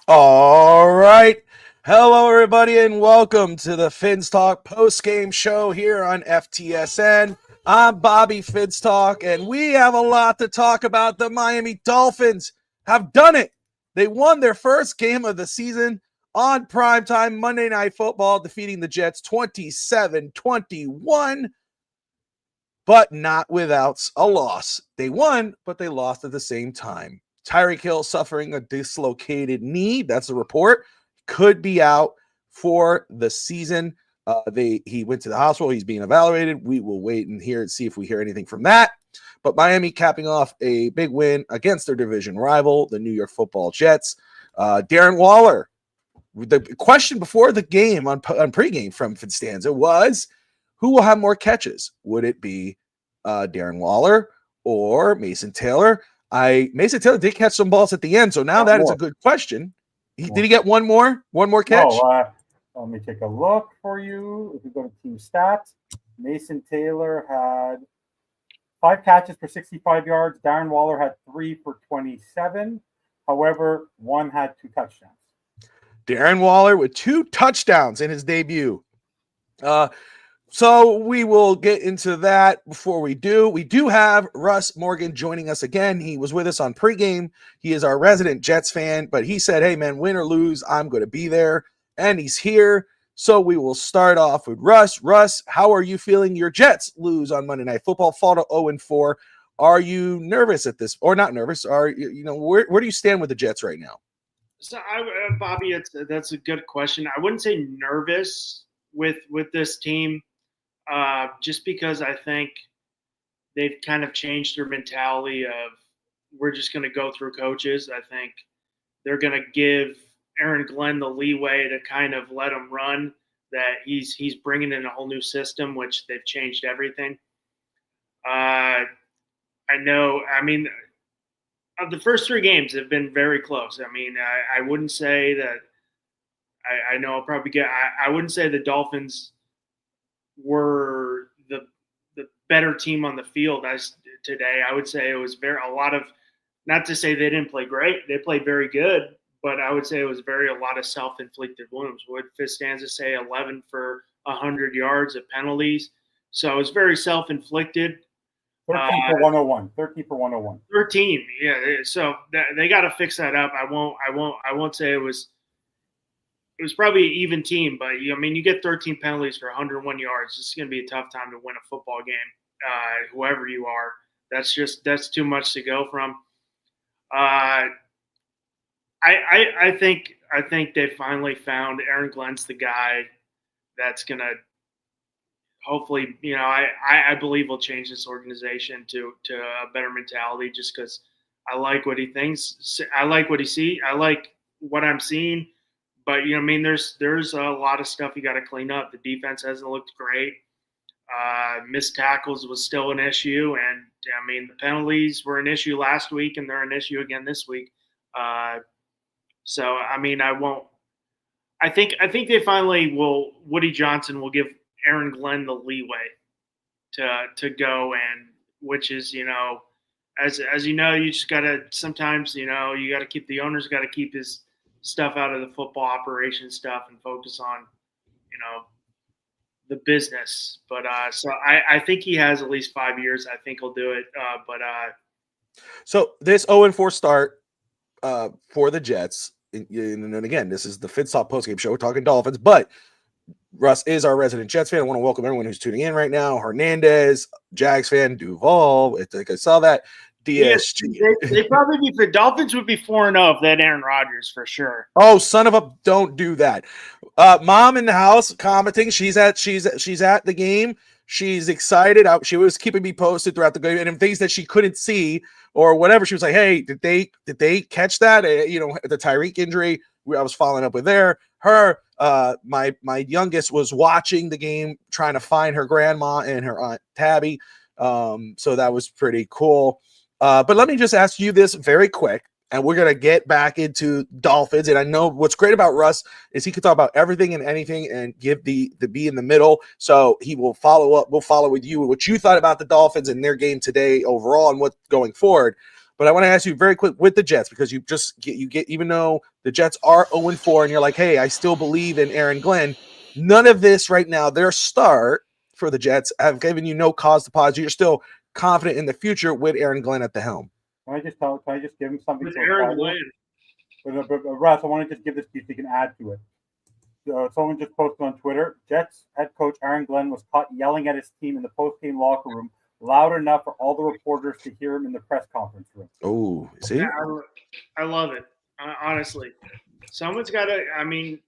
All right. Hello, everybody, and welcome to the Fins Talk post-game show here on FTSN. I'm Bobby Finstalk, and we have a lot to talk about. The Miami Dolphins have done it. They won their first game of the season on primetime Monday Night Football, defeating the Jets 27-21, but not without a loss. They won, but they lost at the same time. Tyreek Hill suffering a dislocated knee. That's the report. Could be out for the season. He went to the hospital. He's being evaluated. We will wait and see if we hear anything from that. But Miami capping off a big win against their division rival, the New York Football Jets. Darren Waller. The question before the game on pregame from Finstanza was, who will have more catches? Would it be Darren Waller or Mason Taylor? Mason Taylor did catch some balls at the end, so now is a good question. Did he get one more catch? Let me take a look for you. If you go to team stats, Mason Taylor had 5 catches for 65 yards. Darren Waller had 3 for 27. However, one had 2 touchdowns. Darren Waller with 2 touchdowns in his debut. So we will get into that. Before we do have Russ Morgan joining us again. He was with us on pregame. He is our resident Jets fan, but he said, hey, man, win or lose, I'm going to be there, and he's here. So we will start off with Russ. Russ, how are you feeling? Your Jets lose on Monday Night Football, fall to 0-4. Are you nervous at this, or not nervous? Where do you stand with the Jets right now? So, Bobby, that's a good question. I wouldn't say nervous with this team. Just because I think they've kind of changed their mentality of we're just going to go through coaches. I think they're going to give Aaron Glenn the leeway to kind of let him run, that he's bringing in a whole new system, which they've changed everything. I know, the first 3 games have been very close. I wouldn't say that I know I'll probably get – I wouldn't say the Dolphins – were the better team on the field as today. I would say it was a lot of, not to say they didn't play great, they played very good, but I would say it was a lot of self-inflicted wounds. Would Fistanza say 11 for 100 yards of penalties? So it was very self-inflicted. 13 for 101. 13 for 101. 13, yeah. So they got to fix that up. I won't say it was probably an even team, but you get 13 penalties for 101 yards. It's going to be a tough time to win a football game, whoever you are. That's too much to go from. I think they finally found Aaron Glenn's the guy that's going to hopefully, I believe will change this organization to a better mentality, just because I like what he thinks. I like what he sees. I like what I'm seeing. But, there's a lot of stuff you got to clean up. The defense hasn't looked great. Missed tackles was still an issue. And, the penalties were an issue last week, and they're an issue again this week. I think they finally will – Woody Johnson will give Aaron Glenn the leeway to go, and which is, as you know, you just got to – sometimes, you got to keep – the owner's got to keep his – stuff out of the football operation stuff and focus on, the business. But so I think he has at least 5 years. I think he'll do it. So this 0-4 start for the Jets, and again, this is the Finstalk postgame show. We're talking Dolphins, but Russ is our resident Jets fan. I want to welcome everyone who's tuning in right now. Hernandez, Jags fan, Duval. I think I saw that. DSG. They probably be the Dolphins would be 4-0 if they had Aaron Rodgers for sure. Oh, son of a! Don't do that. Mom in the house commenting. She's at the game. She's excited. She was keeping me posted throughout the game, and things that she couldn't see or whatever. She was like, "Hey, did they catch that? The Tyreek injury." I was following up with my youngest was watching the game, trying to find her grandma and her aunt Tabby. So that was pretty cool. But let me just ask you this very quick, and we're going to get back into Dolphins. And I know what's great about Russ is he can talk about everything and anything and give the be in the middle. So he will follow up. We'll follow with you what you thought about the Dolphins and their game today overall and what's going forward. But I want to ask you very quick with the Jets, because you get even though the Jets are 0-4 and you're like, hey, I still believe in Aaron Glenn. None of this right now, their start for the Jets have given you no cause to pause. You're still confident in the future with Aaron Glenn at the helm. Can I just give him something? With Aaron Glenn. But Russ, I want to just give this piece so you can add to it. Someone just posted on Twitter, Jets head coach Aaron Glenn was caught yelling at his team in the post-game locker room loud enough for all the reporters to hear him in the press conference room. Oh, see? Yeah, I love it. Honestly, someone's got to. I mean,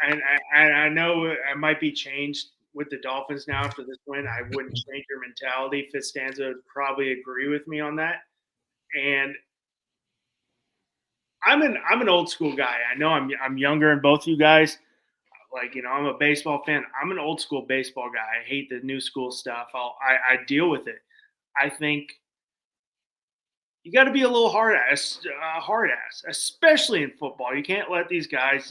and I know it might be changed with the Dolphins now after this win. I wouldn't change your mentality. Fitzstanza would probably agree with me on that. And I'm an old school guy. I know I'm younger than both you guys. Like, I'm a baseball fan. I'm an old school baseball guy. I hate the new school stuff. I deal with it. I think you got to be a little hard ass, especially in football. You can't let these guys.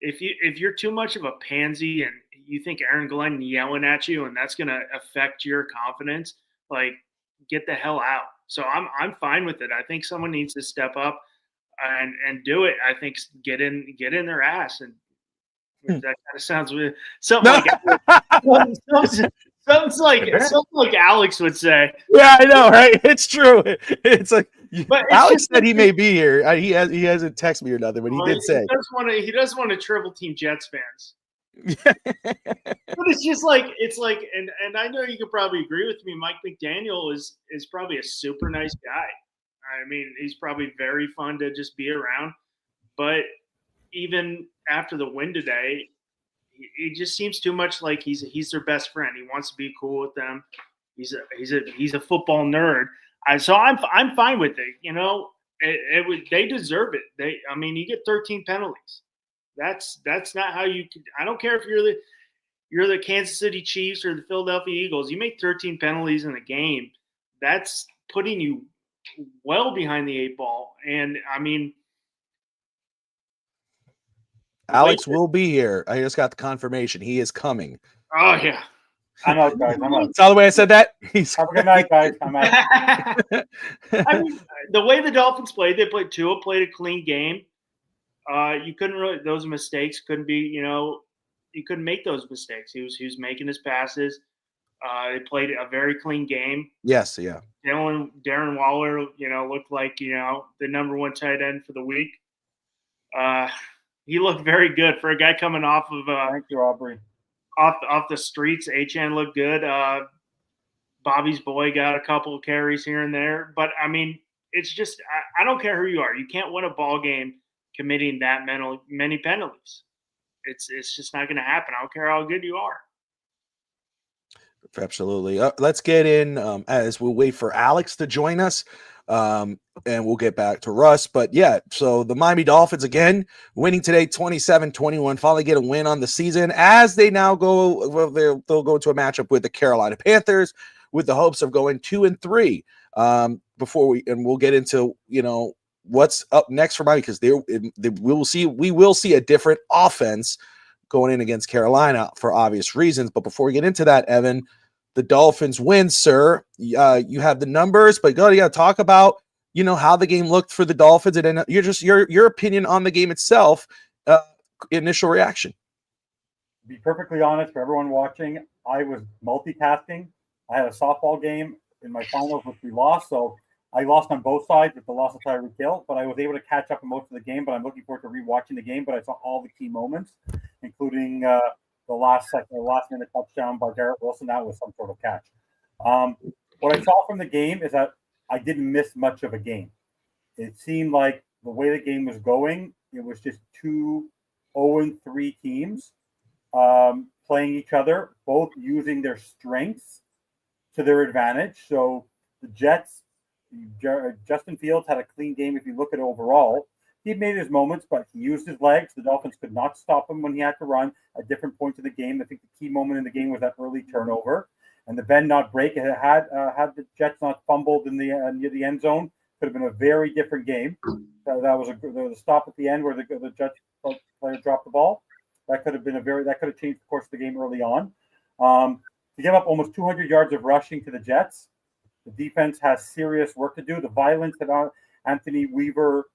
If you're too much of a pansy and you think Aaron Glenn yelling at you and that's going to affect your confidence, like, get the hell out. So I'm fine with it. I think someone needs to step up and do it. I think get in their ass, and that kind of sounds weird. Something like Alex would say. Yeah, I know, right? It's true. It's like, but Alex said he may be here. He hasn't texted me or nothing, but he did say he does want to triple team Jets fans. But it's like, and I know you could probably agree with me. Mike McDaniel is probably a super nice guy. I mean, he's probably very fun to just be around. But even after the win today, he just seems too much like he's their best friend. He wants to be cool with them. He's a football nerd. So I'm fine with it. They deserve it. You get 13 penalties. That's not how you could. I don't care if you're the Kansas City Chiefs or the Philadelphia Eagles. You make 13 penalties in a game. That's putting you well behind the 8 ball. And Alex will be here. I just got the confirmation. He is coming. Oh yeah. I'm out, guys. I'm out. Saw the way I said that? Have a good night, guys. I'm out. The way the Dolphins played, Tua played a clean game. You couldn't really, those mistakes couldn't be, you couldn't make those mistakes. He was making his passes. They played a very clean game. Yes, yeah. Darren Waller, looked like, the number 1 tight end for the week. He looked very good for a guy coming off of thank you, Aubrey. Off the streets. Achane looked good. Bobby's boy got a couple of carries here and there. But it's just I don't care who you are. You can't win a ball game committing that many penalties. It's just not going to happen. I don't care how good you are. Absolutely. Let's get in as we'll wait for Alex to join us, and we'll get back to Russ. But yeah, so the Miami Dolphins again winning today 27-21, finally get a win on the season as they now go. Well, they'll go to a matchup with the Carolina Panthers with the hopes of going 2-3. We'll get into what's up next for Miami, because we will see a different offense going in against Carolina for obvious reasons. But before we get into that, Evan, the Dolphins win, sir. You have the numbers, but you got to talk about how the game looked for the Dolphins, and then your opinion on the game itself. Initial reaction. To be perfectly honest, for everyone watching, I was multitasking. I had a softball game in my finals, which we lost, so I lost on both sides with the loss of Tyreek Hill, but I was able to catch up in most of the game. But I'm looking forward to rewatching the game. But I saw all the key moments, including the last minute touchdown by Garrett Wilson. That was some sort of catch. What I saw from the game is that I didn't miss much of a game. It seemed like the way the game was going, it was just 2 0-3 teams playing each other, both using their strengths to their advantage. So the Jets, Justin Fields had a clean game if you look at it overall. He made his moments, but he used his legs. The Dolphins could not stop him when he had to run at different points of the game. I think the key moment in the game was that early turnover and the bend not break. Had the Jets not fumbled in the near the end zone, could have been a very different game. There was a stop at the end where the Jets player dropped the ball. That could have changed the course of the game early on. To give up almost 200 yards of rushing to the Jets, The defense has serious work to do. The violence that Anthony Weaver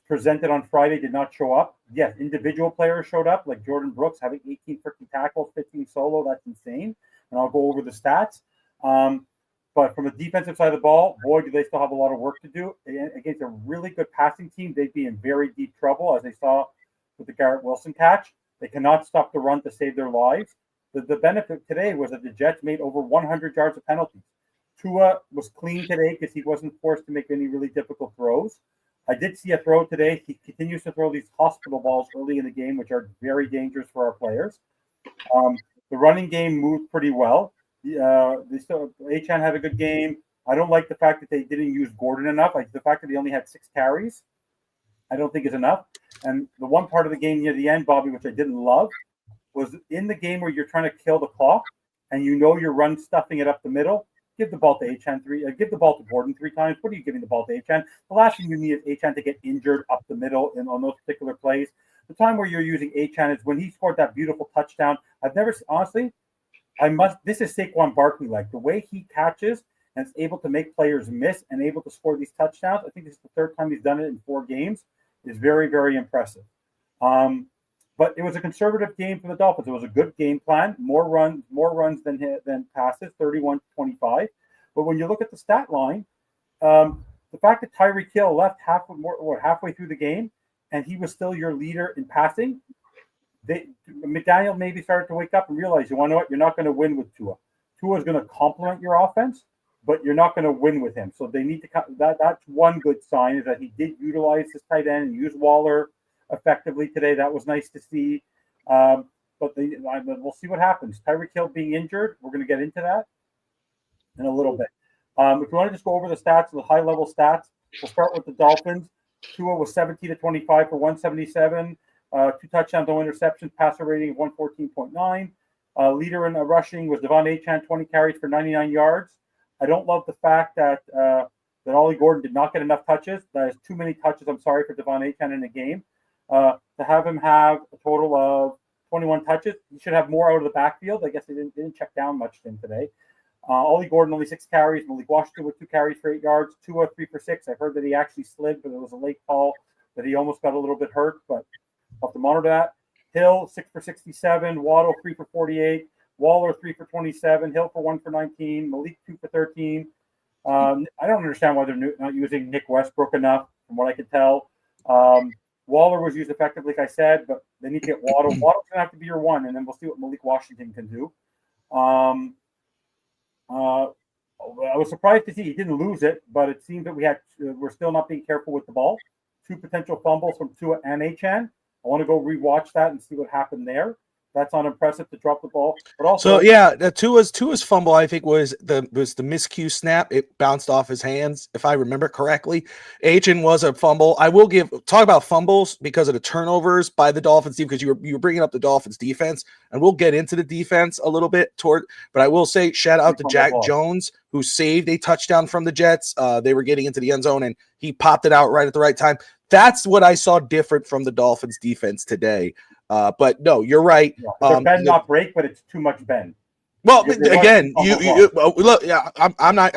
presented on Friday did not show up. Yes, individual players showed up, like Jordan Brooks having 18 freaking tackles, 15 solo. That's insane. And I'll go over the stats. But from a defensive side of the ball, boy, do they still have a lot of work to do. Against a really good passing team, they'd be in very deep trouble, as they saw with the Garrett Wilson catch. They cannot stop the run to save their lives. The benefit today was that the Jets made over 100 yards of penalties. Tua was clean today because he wasn't forced to make any really difficult throws. I did see a throw today. He continues to throw these hospital balls early in the game, which are very dangerous for our players. The running game moved pretty well. Achane had a good game. I don't like the fact that they didn't use Gordon enough. Like the fact that he only had 6 carries, I don't think is enough. And the one part of the game near the end, Bobby, which I didn't love, was in the game where you're trying to kill the clock and you know you're stuffing it up the middle. Give the ball to Achane give the ball to Gordon 3 times. What are you giving the ball to Achane? The last thing you need is Achane to get injured up the middle on those particular plays. The time where you're using Achane is when he scored that beautiful touchdown. This is Saquon Barkley like. The way he catches and is able to make players miss and able to score these touchdowns, I think this is the 3rd time he's done it in 4 games, is very, very impressive. But it was a conservative game for the Dolphins. It was a good game plan, more runs than passes, 31-25. But when you look at the stat line, the fact that Tyreek Hill left halfway through the game and he was still your leader in passing, McDaniel maybe started to wake up and realize, you want to know what? You're not going to win with Tua. Tua is going to complement your offense, but you're not going to win with him. So they need to that's one good sign, is that he did utilize his tight end and use Waller effectively today. That was nice to see. But we'll see what happens. Tyreek Hill being injured, we're going to get into that in a little bit. If you want to just go over the stats, the high-level stats, we'll start with the Dolphins. Tua was 17-25 for 177, 2 touchdowns, no interceptions, passer rating of 114.9. Leader in rushing was Devon Achane, 20 carries for 99 yards. I don't love the fact that Ollie Gordon did not get enough touches. That is too many touches, I'm sorry, for Devon Achane in a game. To have him have a total of 21 touches, he should have more out of the backfield. I guess they didn't check down much to him today. Ollie Gordon only 6 carries. Malik Washington with 2 carries for 8 yards. 2 3 for 6. I heard that he actually slid, but it was a late call that he almost got a little bit hurt. But I'll have to monitor that. Hill 6 for 67. Waddle 3 for 48. Waller 3 for 27. Hill for 1 for 19. Malik 2 for 13. I don't understand why they're not using Nick Westbrook enough, from what I could tell. Waller was used effectively, like I said, but they need to get Waddle. Waddle's going to have to be your one, and then we'll see what Malik Washington can do. I was surprised to see he didn't lose it, but it seemed that we're still not being careful with the ball. 2 potential fumbles from Tua and Achane. I want to go rewatch that and see what happened there. That's unimpressive to drop the ball. But also, Tua's fumble, I think, was the miscue snap. It bounced off his hands, if I remember correctly. Achane was a fumble. I will talk about fumbles because of the turnovers by the Dolphins team, because you were bringing up the Dolphins defense, and we'll get into the defense a little bit but I will say shout out to Jack Jones, who saved a touchdown from the Jets. They were getting into the end zone and he popped it out right at the right time. That's what I saw different from the Dolphins defense today. But no, you're right. Bend not break, but it's too much bend. Well, again, you look. Yeah, I'm not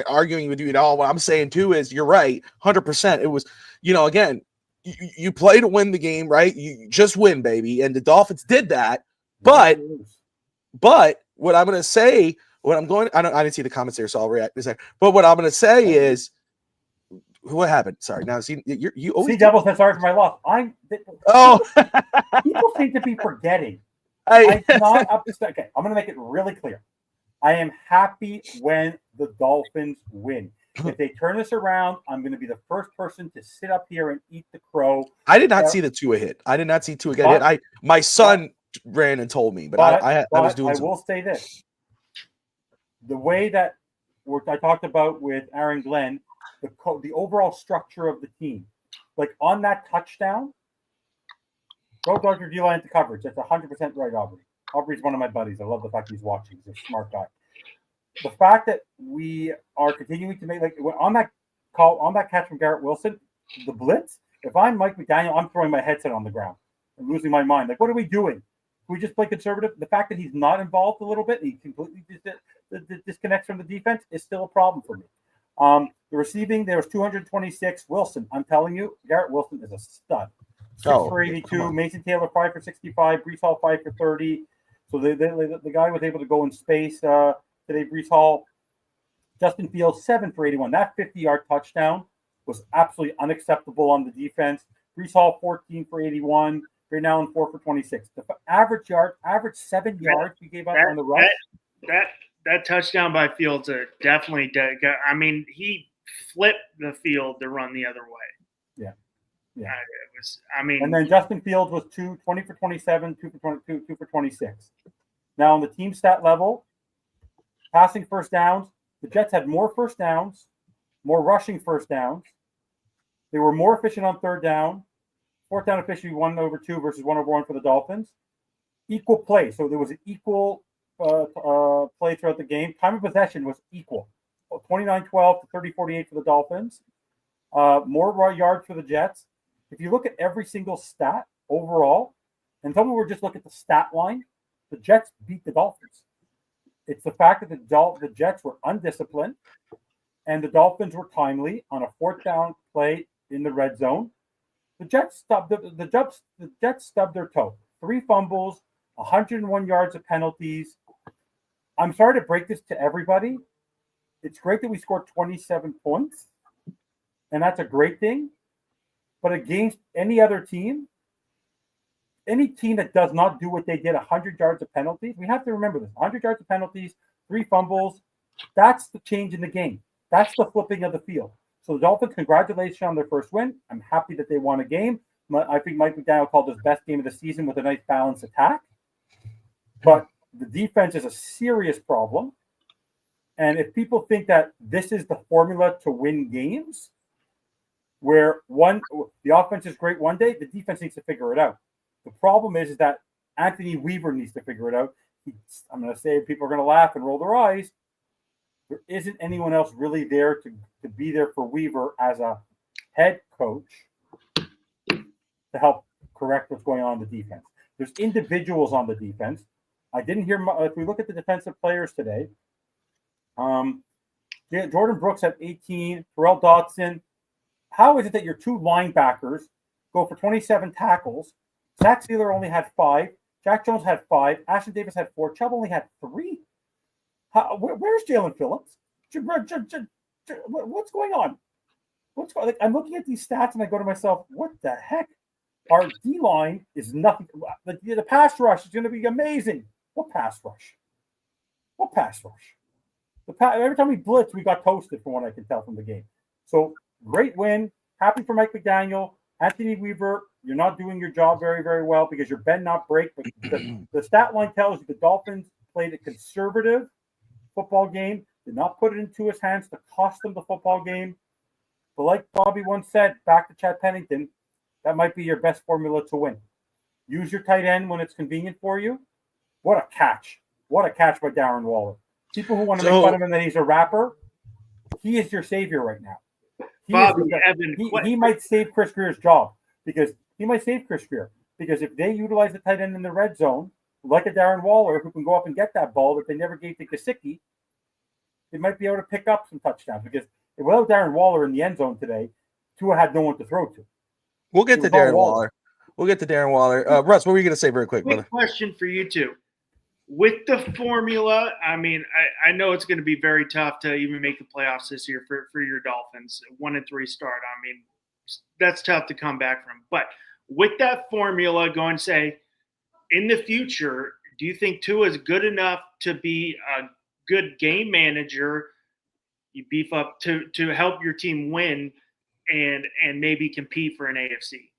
arguing with you at all. What I'm saying too is you're right, 100%. It was, again, you play to win the game, right? You just win, baby, and the Dolphins did that. But what I'm going to say, I didn't see the comments there, so I'll react in a second. But what I'm going to say is, what happened? Sorry. Now, you always Devil said sorry for my loss. People seem to be forgetting. I'm not up to okay. I'm going to make it really clear. I am happy when the Dolphins win. If they turn this around, I'm going to be the first person to sit up here and eat the crow. I did not see the Tua hit. I did not see Tua get hit. My son ran and told me, but I was doing. I will say this: the way that I talked about with Aaron Glenn. The overall structure of the team, like on that touchdown, go Dr. D-line to coverage. That's 100% right, Aubrey. Aubrey's one of my buddies. I love the fact he's watching. He's a smart guy. The fact that we are continuing to make on that catch from Garrett Wilson, the blitz. If I'm Mike McDaniel, I'm throwing my headset on the ground and losing my mind. Like, what are we doing? Can we just play conservative? The fact that he's not involved a little bit, he completely just the disconnects from the defense is still a problem for me. The receiving, there was 226. Wilson, I'm telling you, Garrett Wilson is a stud. 6 for 82. Mason Taylor, 5 for 65. Brees Hall, 5 for 30. So the guy was able to go in space today. Brees Hall. Justin Fields, 7 for 81. That 50-yard touchdown was absolutely unacceptable on the defense. Brees Hall, 14 for 81. Right now, 4 for 26. The average 7 yards we gave up on the rush. That touchdown by Fields definitely. I mean, he flipped the field to run the other way. Yeah. It was. I mean, and then Justin Fields was 20 for 27, 2 for 22, 2 for 26. Now on the team stat level, passing first downs, the Jets had more first downs, more rushing first downs. They were more efficient on third down. Fourth down efficiency 1/2 versus 1/1 for the Dolphins. Equal play, so there was an equal play throughout the game. Time of possession was equal, 29-12 to 30-48 for the Dolphins. More yards for the Jets. If you look at every single stat overall, and some of we're just look at the stat line, the Jets beat the Dolphins. It's the fact that the Jets were undisciplined and the Dolphins were timely on a fourth down play in the red zone. The Jets stubbed their toe. 3 fumbles, 101 yards of penalties. I'm sorry to break this to everybody. It's great that we scored 27 points, and that's a great thing. But against any other team, any team that does not do what they did, 100 yards of penalties, we have to remember this. 100 yards of penalties, 3 fumbles, that's the change in the game. That's the flipping of the field. So the Dolphins, congratulations on their first win. I'm happy that they won a game. I think Mike McDaniel called this best game of the season with a nice balanced attack. But the defense is a serious problem. And if people think that this is the formula to win games, where the offense is great one day, the defense needs to figure it out. The problem is that Anthony Weaver needs to figure it out. I'm going to say people are going to laugh and roll their eyes. There isn't anyone else really there to be there for Weaver as a head coach to help correct what's going on in the defense. There's individuals on the defense. I didn't hear if we look at the defensive players today. Jordan Brooks had 18. Terrell Dodson. How is it that your 2 linebackers go for 27 tackles? Zach Sealer only had 5. Jack Jones had 5. Ashton Davis had 4. Chubb only had 3. Where's Jalen Phillips? What's going on? I'm looking at these stats and I go to myself, what the heck? Our D-line is nothing. The pass rush is going to be amazing. What pass rush? Every time we blitzed, we got toasted from what I can tell from the game. So great win. Happy for Mike McDaniel. Anthony Weaver, you're not doing your job very, very well because you're bend not break. But the stat line tells you the Dolphins played a conservative football game, did not put it into his hands to cost them the football game. But like Bobby once said, back to Chad Pennington, that might be your best formula to win. Use your tight end when it's convenient for you. What a catch. What a catch by Darren Waller. People who want to make fun of him that he's a rapper, he is your savior right now. He might save Chris Greer's job because if they utilize the tight end in the red zone, like a Darren Waller who can go up and get that ball that they never gave to Gesicki, they might be able to pick up some touchdowns because without Darren Waller in the end zone today, Tua had no one to throw to. We'll get to Darren Waller. Russ, what were you going to say very quick, brother? Question for you two. With the formula, I mean, I know it's going to be very tough to even make the playoffs this year for your Dolphins. 1-3 start. I mean, that's tough to come back from. But with that formula, go and say, in the future, do you think Tua is good enough to be a good game manager? You beef up to help your team win and maybe compete for an AFC.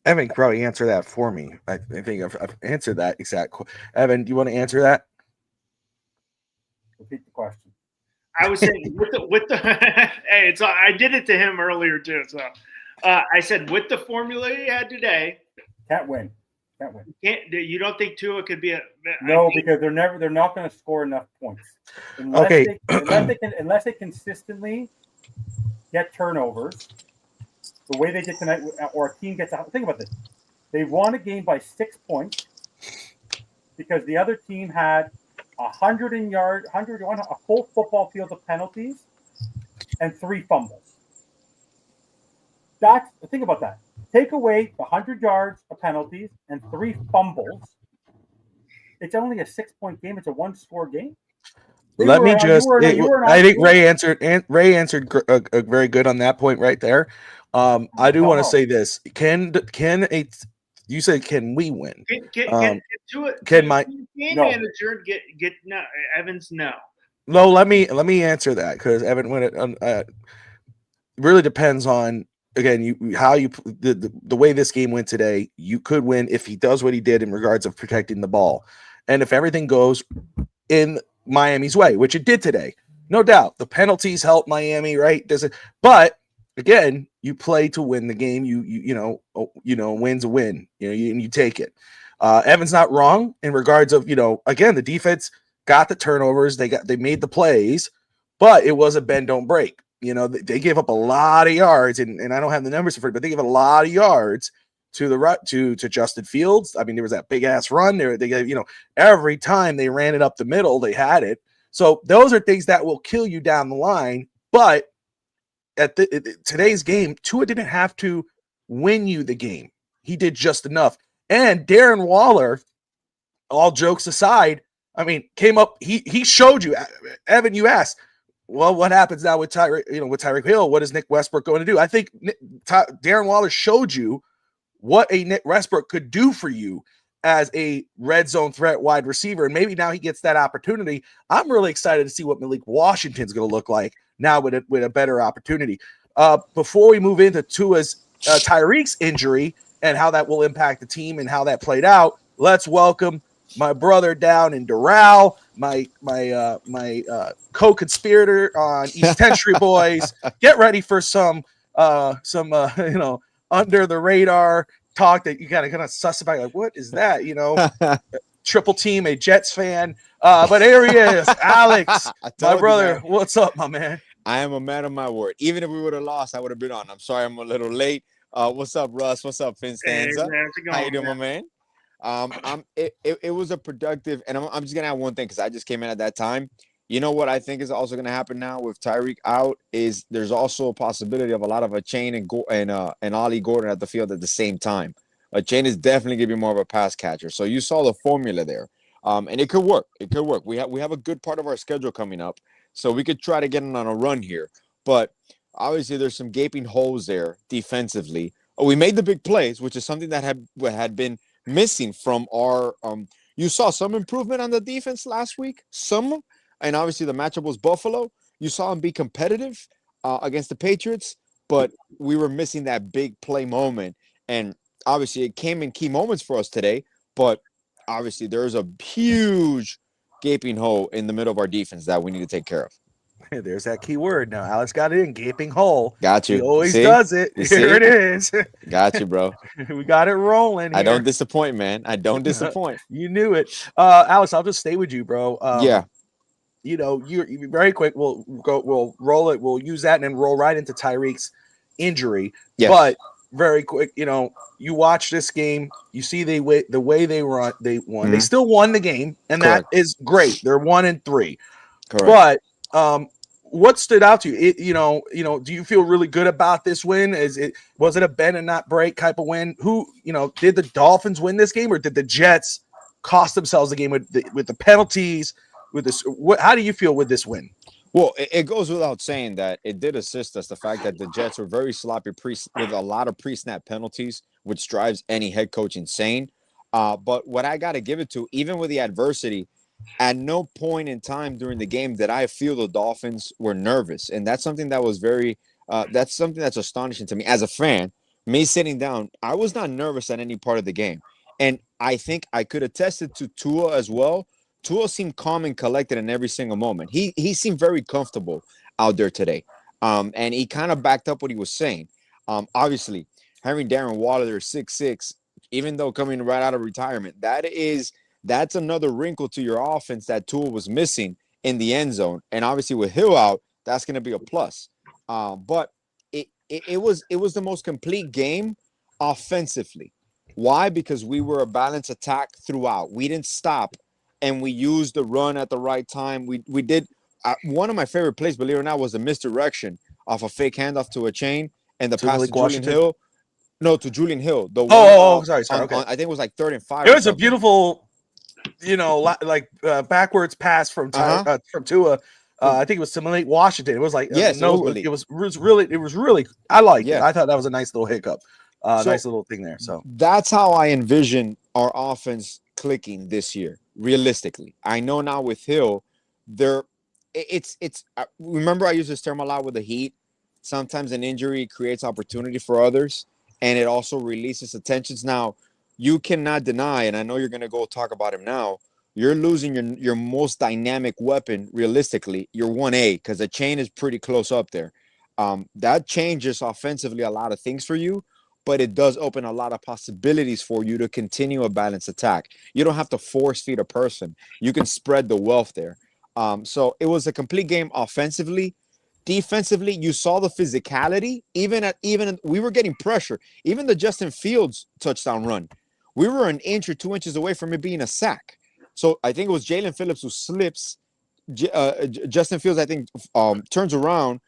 Evan can probably answer that for me. I think I've answered that exact question. Evan, do you want to answer that? Repeat the question. I was saying with the hey, I did it to him earlier too. So I said with the formula he had today, can't win. You don't think Tua could be because they're not going to score enough points unless they consistently get turnovers. The way they did tonight, or a team gets out. Think about this. They won a game by 6 points because the other team had 101, a full football field of penalties, and 3 fumbles. Think about that. Take away the 100 yards of penalties and 3 fumbles. It's only a 6-point game. It's a 1-score game. Let me just. I think Ray answered. Ray answered very good on that point right there. I do want to say this. You said can we win? Can my game manager get no? Evans, no. No, let me answer that because Evan, when it really depends on again the way this game went today. You could win if he does what he did in regards of protecting the ball, and if everything goes in Miami's way, which it did today, no doubt. The penalties help Miami, right? But again, you play to win the game. Win's a win. You take it. Evan's not wrong in regards of again the defense got the turnovers, they made the plays, but it was a bend don't break. They gave up a lot of yards, and I don't have the numbers for it, but they gave a lot of yards to Justin Fields. I mean, there was that big ass run there. They gave, every time they ran it up the middle, they had it. So those are things that will kill you down the line. But at today's game, Tua didn't have to win you the game. He did just enough. And Darren Waller, all jokes aside, I mean, came up. He showed you, Evan. You asked, well, what happens now with Tyreek Hill? What is Nick Westbrook going to do? I think Darren Waller showed you what a Nick Westbrook could do for you as a red zone threat wide receiver. And maybe now he gets that opportunity. I'm really excited to see what Malik Washington's going to look like now with a better opportunity. Before we move into Tua's Tyreek's injury and how that will impact the team and how that played out, let's welcome my brother down in Doral, my co-conspirator on East 10th Street Boys. Get ready for some under the radar talk that you gotta kind of suss about. Like, what is that? Triple team, a Jets fan. But here he is, Alex, my brother. What's up, my man? I am a man of my word. Even if we would have lost, I would have been on. I'm sorry I'm a little late. What's up, Russ? What's up, Finn Stanza? How you doing, my man? It was a productive, and I'm just gonna add one thing because I just came in at that time. You know what I think is also gonna happen now with Tyreek out is there's also a possibility of a lot of Achane and Ollie Gordon at the field at the same time. Achane is definitely gonna be more of a pass catcher, so you saw the formula there, and it could work. It could work. We have a good part of our schedule coming up, so we could try to get on a run here. But obviously, there's some gaping holes there defensively. We made the big plays, which is something that had been missing from our you saw some improvement on the defense last week, and obviously the matchup was Buffalo. You saw them be competitive against the Patriots, but we were missing that big play moment, and obviously it came in key moments for us today, but obviously there's a huge gaping hole in the middle of our defense that we need to take care of. There's that key word. Now Alex got it in, gaping hole. Got you. He always does it. Here it is. Got you, bro. We got it rolling here. I don't disappoint, man. I don't disappoint. You knew it. Alex, I'll just stay with you, bro. Yeah. You're very quick. We'll roll it. We'll use that and then roll right into Tyreek's injury. Yes. But very quick, you watch this game, you see the way they won. Mm-hmm. They still won the game, and Correct. That is great. They're 1-3. Correct. But what stood out to you? Do you feel really good about this win? Was it a bend and not break type of win? Did the Dolphins win this game, or did the Jets cost themselves the game with the penalties? With this, how do you feel with this win? Well, it goes without saying that it did assist us the fact that the Jets were very sloppy with a lot of pre-snap penalties, which drives any head coach insane. But what I got to give it to, even with the adversity, at no point in time during the game did I feel the Dolphins were nervous. And that's something that was that's something that's astonishing to me as a fan. Me sitting down, I was not nervous at any part of the game. And I think I could attest it to Tua as well. Tua seemed calm and collected in every single moment. He seemed very comfortable out there today. And he kind of backed up what he was saying. Obviously, having Darren Waller there 6'6", even though coming right out of retirement, that's another wrinkle to your offense that Tua was missing in the end zone. And obviously with Hill out, that's going to be a plus. But it was the most complete game offensively. Why? Because we were a balanced attack throughout. We didn't stop and we used the run at the right time. We did one of my favorite plays, believe it or not, was a misdirection off a fake handoff to a chain and the pass to Julian Hill. No, to Julian Hill. The one. Sorry. Okay. I think it was like 3rd and 5. It was a beautiful, backwards pass from Tua. I think it was to Malik Washington. It was like yes, it was really. I liked it. I thought that was a nice little hiccup, nice little thing there. So that's how I envision our offense clicking this year. Realistically, I know now with Hill, it's. Remember, I use this term a lot with the Heat. Sometimes an injury creates opportunity for others, and it also releases attentions. Now, you cannot deny, and I know you're going to go talk about him now. You're losing your most dynamic weapon, realistically, your 1A, because the chain is pretty close up there. That changes offensively a lot of things for you, but it does open a lot of possibilities for you to continue a balanced attack. You don't have to force feed a person. You can spread the wealth there. So it was a complete game offensively. Defensively, you saw the physicality. Even we were getting pressure. Even the Justin Fields touchdown run, we were an inch or 2 inches away from it being a sack. So I think it was Jalen Phillips who slips. Justin Fields, I think, turns around,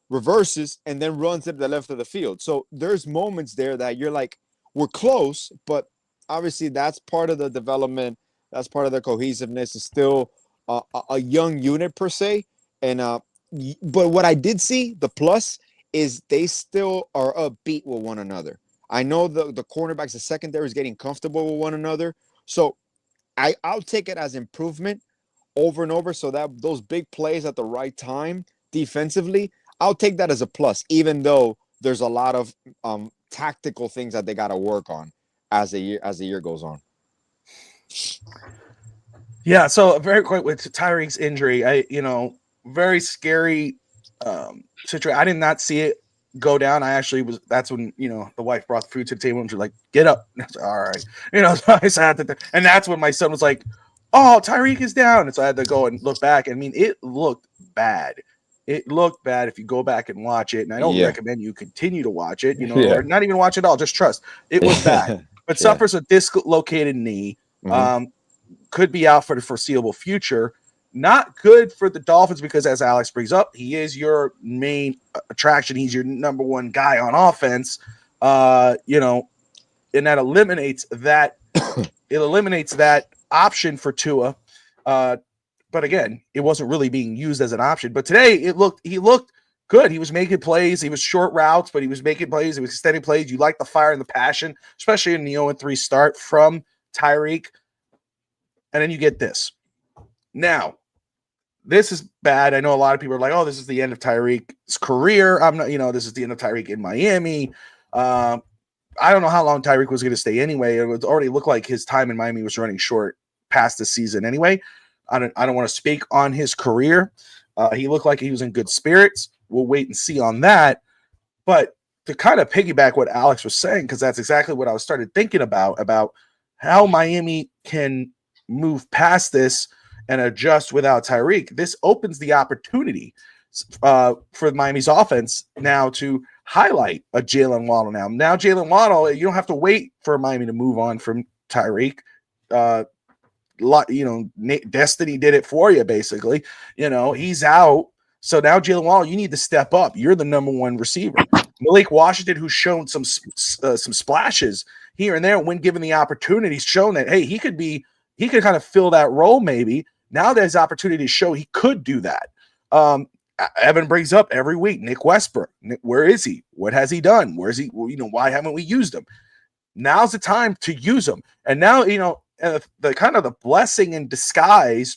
reverses, and then runs to the left of the field. So there's moments there that you're like, we're close, but obviously that's part of the development. That's part of the cohesiveness. It's still a young unit per se. And but what I did see, the plus, is they still are upbeat with one another. I know the cornerbacks, the secondary is getting comfortable with one another. So I'll take it as improvement over and over. So that those big plays at the right time defensively, I'll take that as a plus, even though there's a lot of tactical things that they got to work on as the year goes on. Yeah. So very quick with Tyreek's injury, very scary situation. I did not see it go down. That's when, the wife brought the food to the table and she's like, get up. And I was like, all right. So I sat there, and that's when my son was like, oh, Tyreek is down. And so I had to go and look back. I mean, it looked bad. It looked bad if you go back and watch it. And I don't recommend you continue to watch it, or not even watch it all. Just trust. It was bad. But suffers a dislocated knee. Could be out for the foreseeable future. Not good for the Dolphins because, as Alex brings up, he is your main attraction. He's your number one guy on offense. And that eliminates that. It eliminates that option for Tua. But again, it wasn't really being used as an option. But today, he looked good. He was making plays. He was short routes, but he was making plays. He was extending plays. You like the fire and the passion, especially in the 0-3 start from Tyreek. And then you get this. Now, this is bad. I know a lot of people are like, oh, this is the end of Tyreek's career. I'm not, this is the end of Tyreek in Miami. I don't know how long Tyreek was going to stay anyway. It was already looked like his time in Miami was running short past the season anyway. I don't want to speak on his career. He looked like he was in good spirits. We'll wait and see on that. But to kind of piggyback what Alex was saying, because that's exactly what I was started thinking about how Miami can move past this and adjust without Tyreek. This opens the opportunity for Miami's offense now to highlight a Jalen Waddle. Now Jalen Waddle, you don't have to wait for Miami to move on from Tyreek. Destiny did it for you, basically. He's out. So now Jalen Waddle, you need to step up. You're the number one receiver. Malik Washington, who's shown some splashes here and there when given the opportunity, shown that, hey, he could kind of fill that role maybe. Now there's opportunity to show he could do that. Evan brings up every week, Nick Westbrook. Where is he? What has he done? Where is he? Why haven't we used him? Now's the time to use him. And now, the kind of the blessing in disguise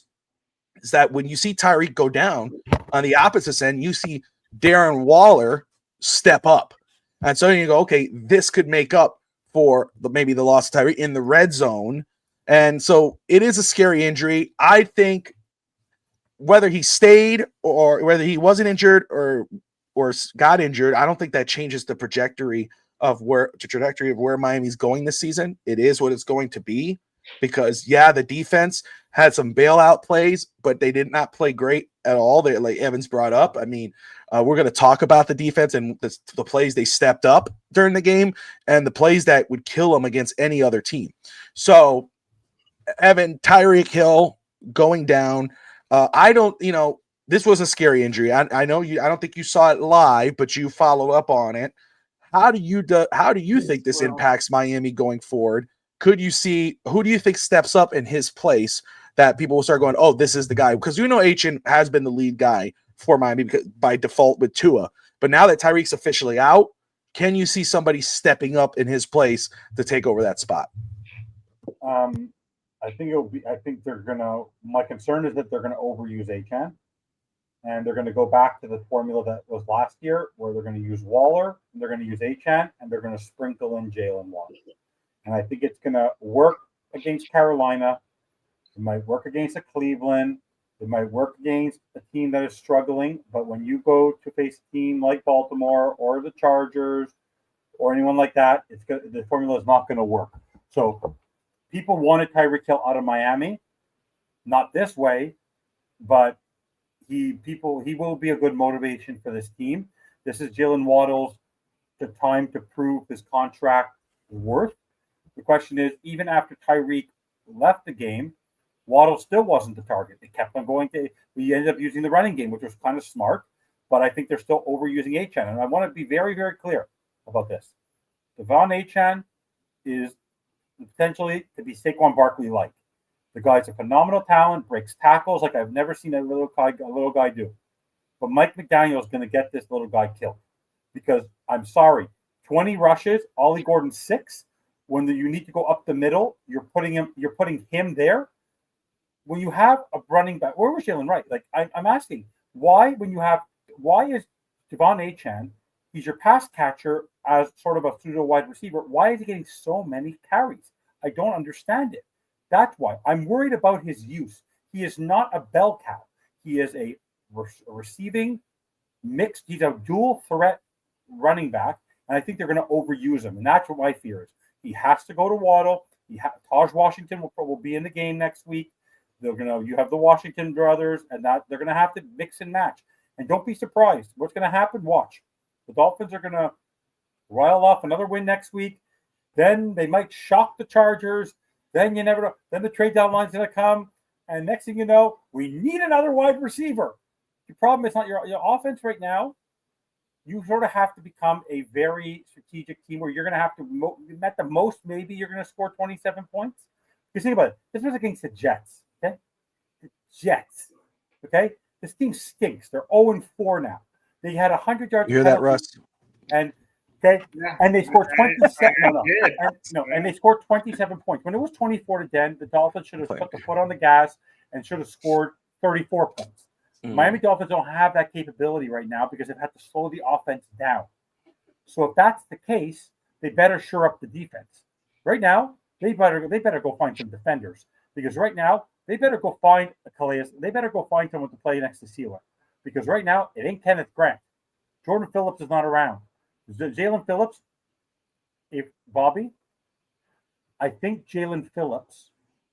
is that when you see Tyreek go down on the opposite end, you see Darren Waller step up. And so you go, okay, this could make up for maybe the loss of Tyreek in the red zone. And so it is a scary injury. I think whether he stayed or whether he wasn't injured or got injured, I don't think that changes the trajectory of where Miami's going this season. It is what it's going to be because, the defense had some bailout plays, but they did not play great at all. They, like Evans brought up. I mean, we're going to talk about the defense and the plays they stepped up during the game and the plays that would kill them against any other team. So, Evan, Tyreek Hill, going down. I don't, this was a scary injury. I know you. I don't think you saw it live, but you followed up on it. How do you think this impacts Miami going forward? Who do you think steps up in his place that people will start going, oh, this is the guy? Because Achane has been the lead guy for Miami by default with Tua. But now that Tyreek's officially out, can you see somebody stepping up in his place to take over that spot? I think they're gonna. My concern is that they're gonna overuse Achane, and they're gonna go back to the formula that was last year, where they're gonna use Waller, and they're gonna use Achane, and they're gonna sprinkle in Jalen Waller. And I think it's gonna work against Carolina. It might work against Cleveland. It might work against a team that is struggling. But when you go to face a team like Baltimore or the Chargers or anyone like that, the formula is not going to work. So people wanted Tyreek Hill out of Miami, not this way, but he will be a good motivation for this team. This is Jalen Waddle's the time to prove his contract worth. The question is, even after Tyreek left the game, Waddle still wasn't the target. They kept on going to. We ended up using the running game, which was kind of smart, but I think they're still overusing Achane. And I want to be very, very clear about this. Devon Achane is potentially to be Saquon Barkley-like. The guy's a phenomenal talent, breaks tackles like I've never seen a little guy do. But Mike McDaniel is going to get this little guy killed because I'm sorry, 20 rushes, Ollie Gordon 6. When you need to go up the middle, you're putting him there. When you have a running back, where was Jalen Wright? Like I'm asking, why is Devon Achane? He's your pass catcher as sort of a pseudo wide receiver. Why is he getting so many carries? I don't understand it. That's why I'm worried about his use. He is not a bell cow. He is a receiving mixed. He's a dual threat running back, and I think they're going to overuse him. And that's what my fear is. He has to go to Waddle. Taj Washington will be in the game next week. You have the Washington brothers, and that they're going to have to mix and match. And don't be surprised. What's going to happen? Watch. The Dolphins are going to rile off another win next week. Then they might shock the Chargers. Then you never know. Then the trade deadline's going to come. And next thing you know, we need another wide receiver. The problem is not your offense right now. You sort of have to become a very strategic team where you're going to have to, at the most, maybe you're going to score 27 points. Because think about it. This was against the Jets. Okay? The Jets. Okay? This team stinks. They're 0-4 now. They had 100 yards. You hear that, Russ? And and they scored 27. And they scored 27 points. When it was 24-10, the Dolphins should have put the foot on the gas and should have scored 34 points. Miami Dolphins don't have that capability right now because they've had to slow the offense down. So if that's the case, they better shore up the defense. Right now, they better go find some defenders because right now they better go find a Calais. They better go find someone to play next to Sealer because right now it ain't Kenneth Grant. Jordan Phillips is not around. Jalen Phillips, I think Jalen Phillips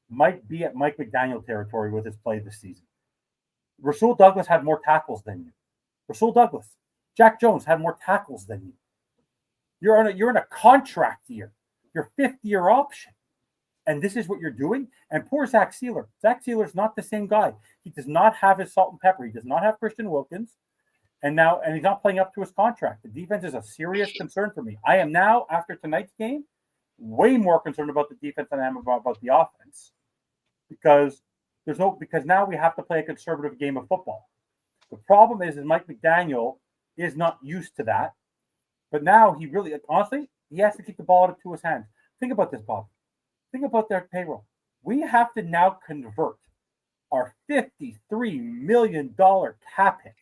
might be at Mike McDaniel territory with his play this season. Rasul Douglas had more tackles than you. Rasul Douglas. Jack Jones had more tackles than you. You're in a contract year. Your 5th-year option. And this is what you're doing? And poor Zach Sealer. Zach Sealer's not the same guy. He does not have his salt and pepper. He does not have Christian Wilkins. And he's not playing up to his contract. The defense is a serious concern for me. I am now, after tonight's game, way more concerned about the defense than I am about the offense. Because now we have to play a conservative game of football. The problem is Mike McDaniel is not used to that. But now he really, honestly, he has to keep the ball out of Tua's hands. Think about this, Bob. Think about their payroll. We have to now convert our $53 million cap hit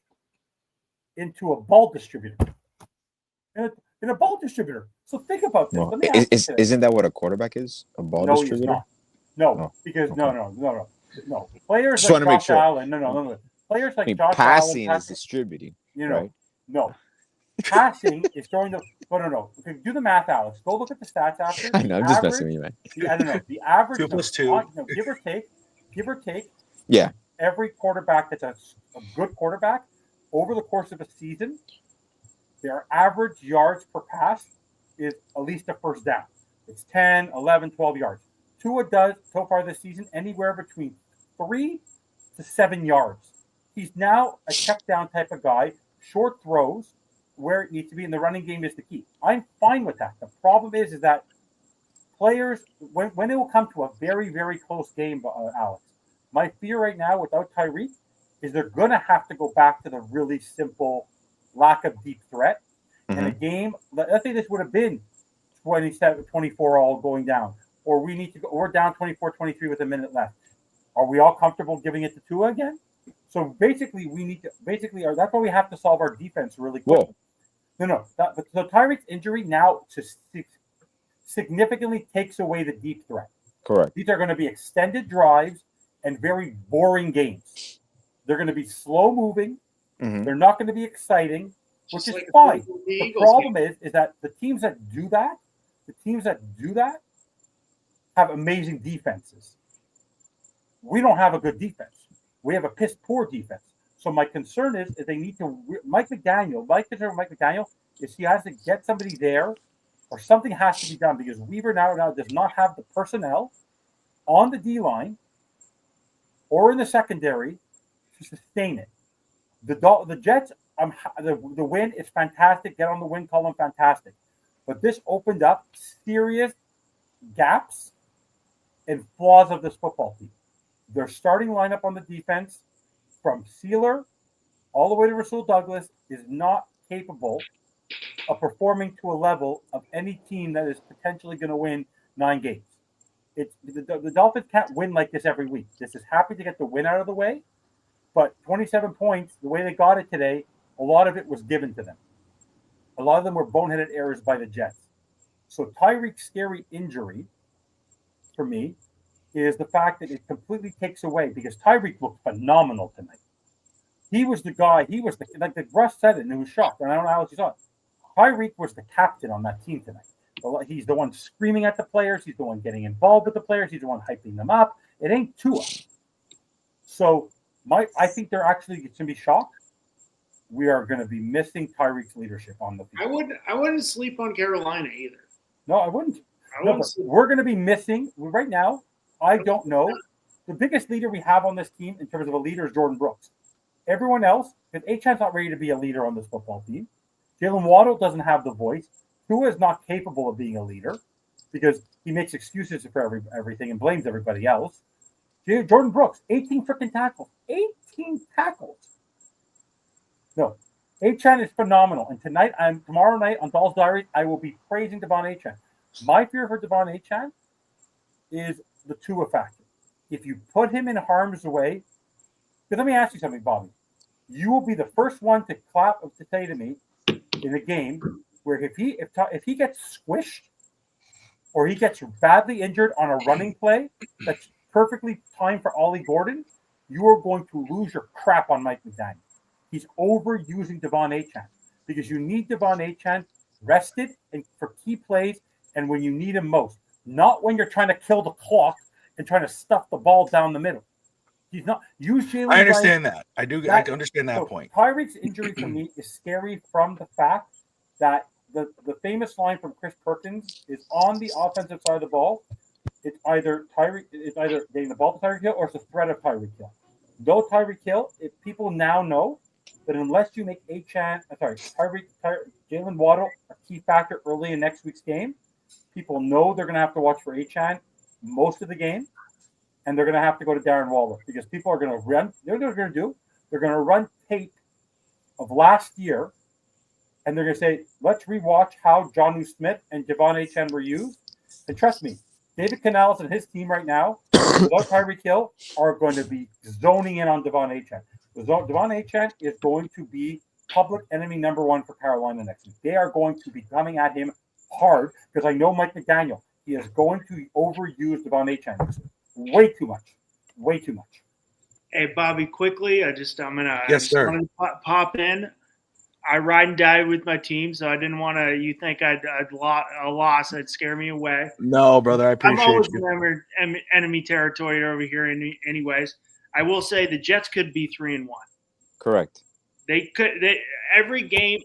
into a ball distributor. In a ball distributor. So think about this. Well, isn't that what a quarterback is? A ball distributor? No, because no. Players just like Josh sure. Allen, no. Players like Josh passing Allen. Is distributing. Right? No. Passing is throwing the. No. Okay, do the math, Alex. Go look at the stats after. I know. I'm just messing with you, man. I don't know. The average 2 + 2. Give or take. Yeah. Every quarterback that's a good quarterback over the course of a season, their average yards per pass is at least a first down. It's 10, 11, 12 yards. Tua does so far this season anywhere between 3 to 7 yards. He's now a check down type of guy, short throws where it needs to be, and the running game is the key. I'm fine with that. The problem is that players, when it will come to a very, very close game, Alex, my fear right now without Tyreek is they're going to have to go back to the really simple lack of deep threat. In a game, let's say this would have been 27, 24 all going down, or we're down 24-23 with a minute left. Are we all comfortable giving it to Tua again? So basically, that's why we have to solve our defense really quickly. Whoa. So Tyreek's injury now significantly takes away the deep threat. Correct. These are going to be extended drives and very boring games. They're going to be slow moving. They're not going to be exciting, which is fine. The problem is that the teams that do that have amazing defenses. We don't have a good defense. We have a piss poor defense. So my concern is they need to Mike McDaniel is he has to get somebody there, or something has to be done, because Weaver now does not have the personnel on the D line or in the secondary to sustain it. The Jets, the win is fantastic. Get on the win column, fantastic. But this opened up serious gaps and flaws of this football team. Their starting lineup on the defense, from Sealer all the way to Rasul Douglas, is not capable of performing to a level of any team that is potentially going to win 9 games. The Dolphins can't win like this every week. This is happy to get the win out of the way, but 27 points, the way they got it today, a lot of it was given to them. A lot of them were boneheaded errors by the Jets. So Tyreek's scary injury, for me, is the fact that it completely takes away, because Tyreek looked phenomenal tonight. He was the guy, like Russ said it, and it was shocked. And I don't know how else you saw it. Tyreek was the captain on that team tonight. He's the one screaming at the players. He's the one getting involved with the players. He's the one hyping them up. It ain't Tua. So I think they're actually going to be shocked. We are going to be missing Tyreek's leadership on the field. I wouldn't sleep on Carolina either. No, I wouldn't. We're going to be missing right now. I don't know. The biggest leader we have on this team in terms of a leader is Jordan Brooks. Everyone else, because Achan's not ready to be a leader on this football team. Jalen Waddle doesn't have the voice. Tua is not capable of being a leader because he makes excuses for everything and blames everybody else. Jordan Brooks, 18 freaking tackles. 18 tackles. No. Achan is phenomenal. And tomorrow night on Dolphins Diary, I will be praising Devon Achan. My fear for Devon Achan is the Tua factor. If you put him in harm's way, because let me ask you something, Bobby. You will be the first one to say to me in a game where if he gets squished or he gets badly injured on a running play that's perfectly timed for Ollie Gordon, you are going to lose your crap on Mike McDaniel. He's overusing Devon Achan because you need Devon Achan rested and for key plays and when you need him most, not when you're trying to kill the clock and trying to stuff the ball down the middle. He's not. Use Jalen. I understand that. I understand that point. Tyreek's injury for me is scary from the fact that the famous line from Chris Perkins is on the offensive side of the ball. It's either getting the ball to Tyreek Hill or it's the threat of Tyreek Hill. Though Tyreek Hill, if people now know that unless you make Jalen Waddle a key factor early in next week's game, people know they're going to have to watch for Achan most of the game. And they're going to have to go to Darren Waller because people are going to run. They're going to run tape of last year, and they're going to say, let's rewatch how Jonnu Smith and Devon Achan were used. And trust me, David Canales and his team right now, without Tyreek Hill, are going to be zoning in on Devon Achan. Devon Achan is going to be public enemy number 1 for Carolina next week. They are going to be coming at him hard because I know Mike McDaniel. He is going to overuse Devon Achan. Way too much. Hey, Bobby, quickly, I'm gonna pop in. I ride and die with my team, so I didn't want to. You think a loss that'd scare me away? No, brother, I appreciate I'm always you. in enemy territory over here. Anyways, I will say the Jets could be 3-1. Correct. They could. Every game,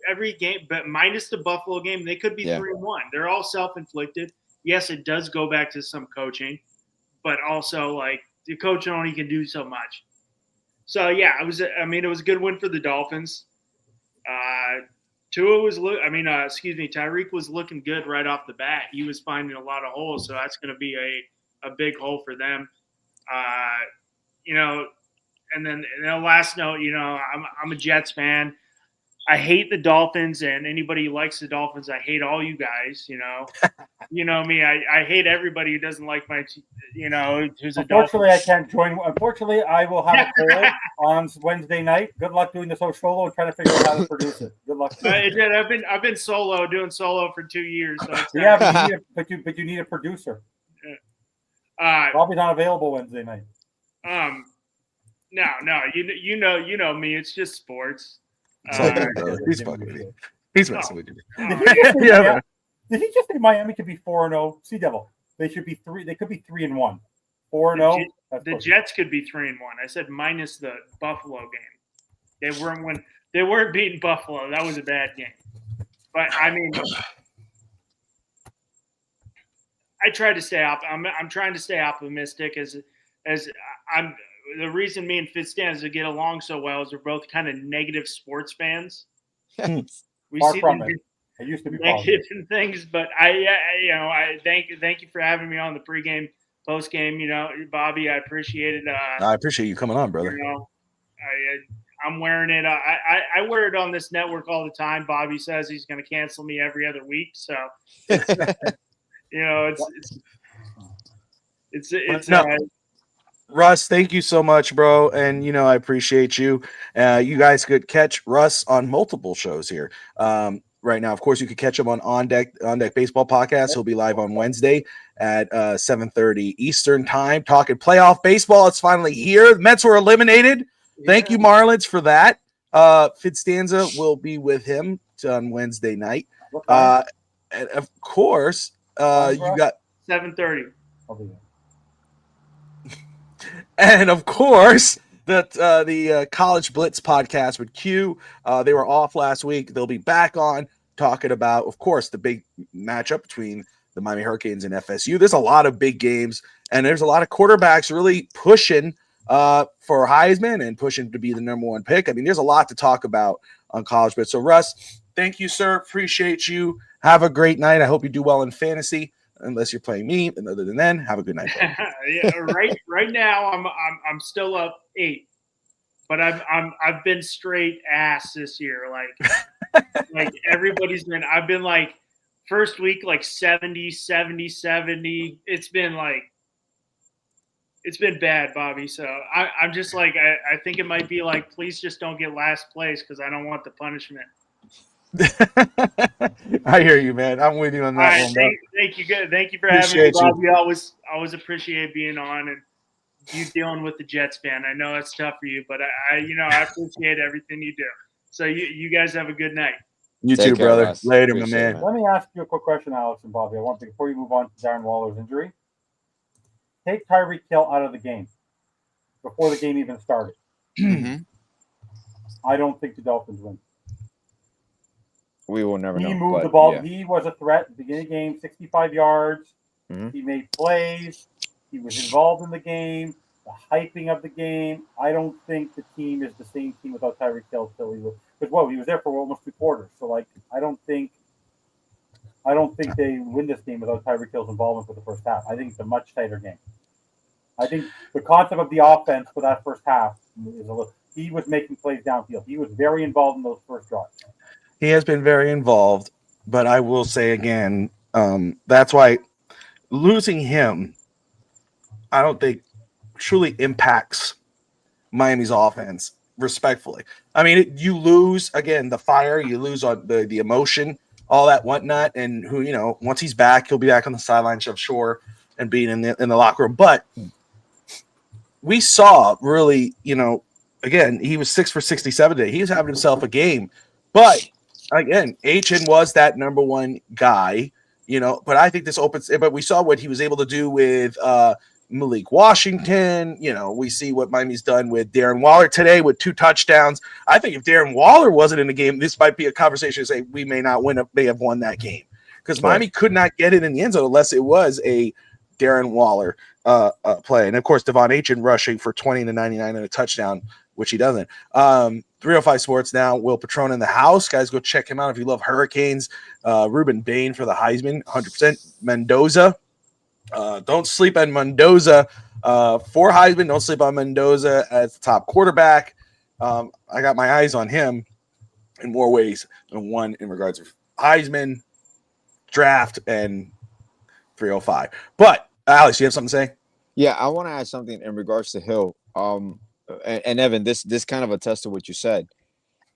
but minus the Buffalo game, they could be 3-1. They're all self-inflicted. Yes, it does go back to some coaching. But also, like, the coach only can do so much. So yeah, it was a good win for the Dolphins. Tyreek was looking good right off the bat. He was finding a lot of holes, so that's going to be a big hole for them. And then last note, I'm a Jets fan. I hate the Dolphins, and anybody who likes the Dolphins, I hate all you guys. You know me. I hate everybody who doesn't like my, who's a Unfortunately, I can't join. Unfortunately, I will have a poll on Wednesday night. Good luck doing this whole solo and trying to figure out how to produce it. Good luck. I've been doing solo for 2 years. So but you need a producer. Probably not available Wednesday night. No, you know me. It's just sports. He's fucking with you. He's messing with you. Did he just say Miami could be 4-0? Sea Devil. They should be 3. They could be 3-1. 4-0. The Jets could be 3-1. I said minus the Buffalo game. They weren't beating Buffalo. That was a bad game. But I mean, I try to stay up. I'm trying to stay optimistic as I'm. The reason me and Fitzstanza get along so well is we're both kind of negative sports fans. We Far see from it. I used to be negative and things, but I thank you for having me on the pregame, postgame. Bobby, I appreciate it. I appreciate you coming on, brother. I'm wearing it. I wear it on this network all the time. Bobby says he's going to cancel me every other week, so it's Russ, thank you so much, bro. And, I appreciate you. You guys could catch Russ on multiple shows here right now. Of course, you could catch him on Deck Baseball Podcast. He'll be live on Wednesday at 7:30 Eastern time, talking playoff baseball. It's finally here. The Mets were eliminated. Thank you, Marlins, for that. Fitzstanza will be with him on Wednesday night. And, of course, you got 7:30. And of course, the College Blitz podcast with Q. They were off last week. They'll be back on talking about, of course, the big matchup between the Miami Hurricanes and FSU. There's a lot of big games, and there's a lot of quarterbacks really pushing for Heisman and pushing to be the number one pick. I mean, there's a lot to talk about on College Blitz. So, Russ, thank you, sir. Appreciate you. Have a great night. I hope you do well in fantasy. Unless you're playing me, and other than then, have a good night. Right now, I'm still up 8, but I've been straight ass this year. Like everybody's been. I've been like first week like 70. It's been bad, Bobby. So I'm just like I think it might be like, please just don't get last place because I don't want the punishment. I hear you, man. I'm with you on that one. Thank you. Good. Thank you for having me, Bobby. Always appreciate being on and you dealing with the Jets fan. I know it's tough for you, but I appreciate everything you do. So you guys have a good night. You too, brother. Russ. Later, my man. Let me ask you a quick question, Alex and Bobby. I want to, before you move on to Darren Waller's injury, take Tyreek Hill out of the game before the game even started. Mm-hmm. I don't think the Dolphins win. We will never know. He moved the ball. Yeah. He was a threat at the beginning of the game, 65 yards. Mm-hmm. He made plays. He was involved in the game, the hyping of the game. I don't think the team is the same team without Tyreek Hill till he was. Because, he was there for almost 2 quarters. So, I don't think they win this game without Tyreek Hill's involvement for the first half. I think it's a much tighter game. I think the concept of the offense for that first half is he was making plays downfield. He was very involved in those first drives. He has been very involved, but I will say again, that's why losing him, I don't think truly impacts Miami's offense, respectfully. I mean, you lose, again, the fire, you lose on the emotion, all that whatnot, and once he's back, he'll be back on the sidelines, I'm sure, and being in the locker room. But we saw really, again, he was 6 for 67 today. He was having himself a game, but again, HN was that number one guy, but I think this opens, but we saw what he was able to do with Malik Washington. We see what Miami's done with Darren Waller today with 2 touchdowns. I think if Darren Waller wasn't in the game, this might be a conversation to say we may have won that game because Miami could not get it in the end zone unless it was a Darren Waller play. And of course, Devon Aitken rushing for 20 to 99 and a touchdown, which he doesn't. 305 Sports now. Will Patron in the house. Guys, go check him out if you love Hurricanes. Ruben Bain for the Heisman, 100%. Mendoza. Don't sleep on Mendoza for Heisman. Don't sleep on Mendoza as the top quarterback. I got my eyes on him in more ways than one in regards to Heisman, draft, and 305. But Alex, you have something to say? Yeah, I want to add something in regards to Hill. And Evan, this kind of attests to what you said.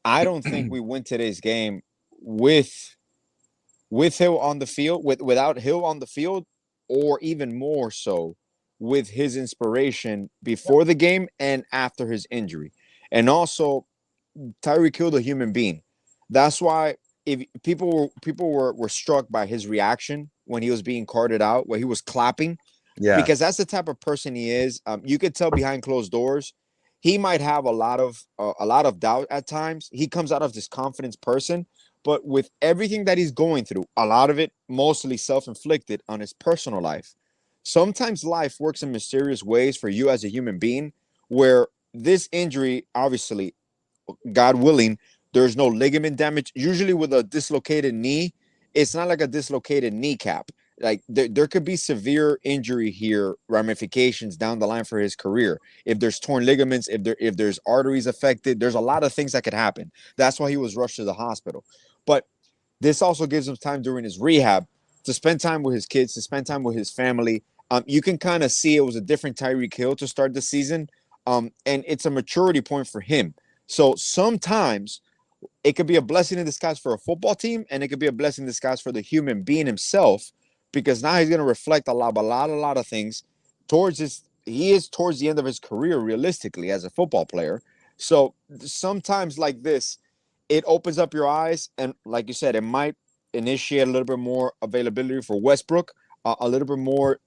I don't think we win today's game with Hill on the field, without Hill on the field, or even more so with his inspiration before the game and after his injury. And also, Tyreek killed a human being. That's why if people were struck by his reaction when he was being carted out, where he was clapping, because that's the type of person he is. You could tell behind closed doors, he might have a lot of doubt at times. He comes out of this confidence person, but with everything that he's going through, a lot of it mostly self-inflicted on his personal life. Sometimes life works in mysterious ways for you as a human being, where this injury, obviously, God willing, there's no ligament damage. Usually with a dislocated knee, it's not like a dislocated kneecap. Like there could be severe injury here, ramifications down the line for his career. If there's torn ligaments, if there's arteries affected, there's a lot of things that could happen. That's why he was rushed to the hospital. But this also gives him time during his rehab to spend time with his kids, to spend time with his family. You can kind of see it was a different Tyreek Hill to start the season. And it's a maturity point for him. So sometimes it could be a blessing in disguise for a football team, and it could be a blessing in disguise for the human being himself, because now he's going to reflect a lot of things towards his. He is towards the end of his career, realistically, as a football player. So sometimes like this, it opens up your eyes, and like you said, it might initiate a little bit more availability for Westbrook, a little bit more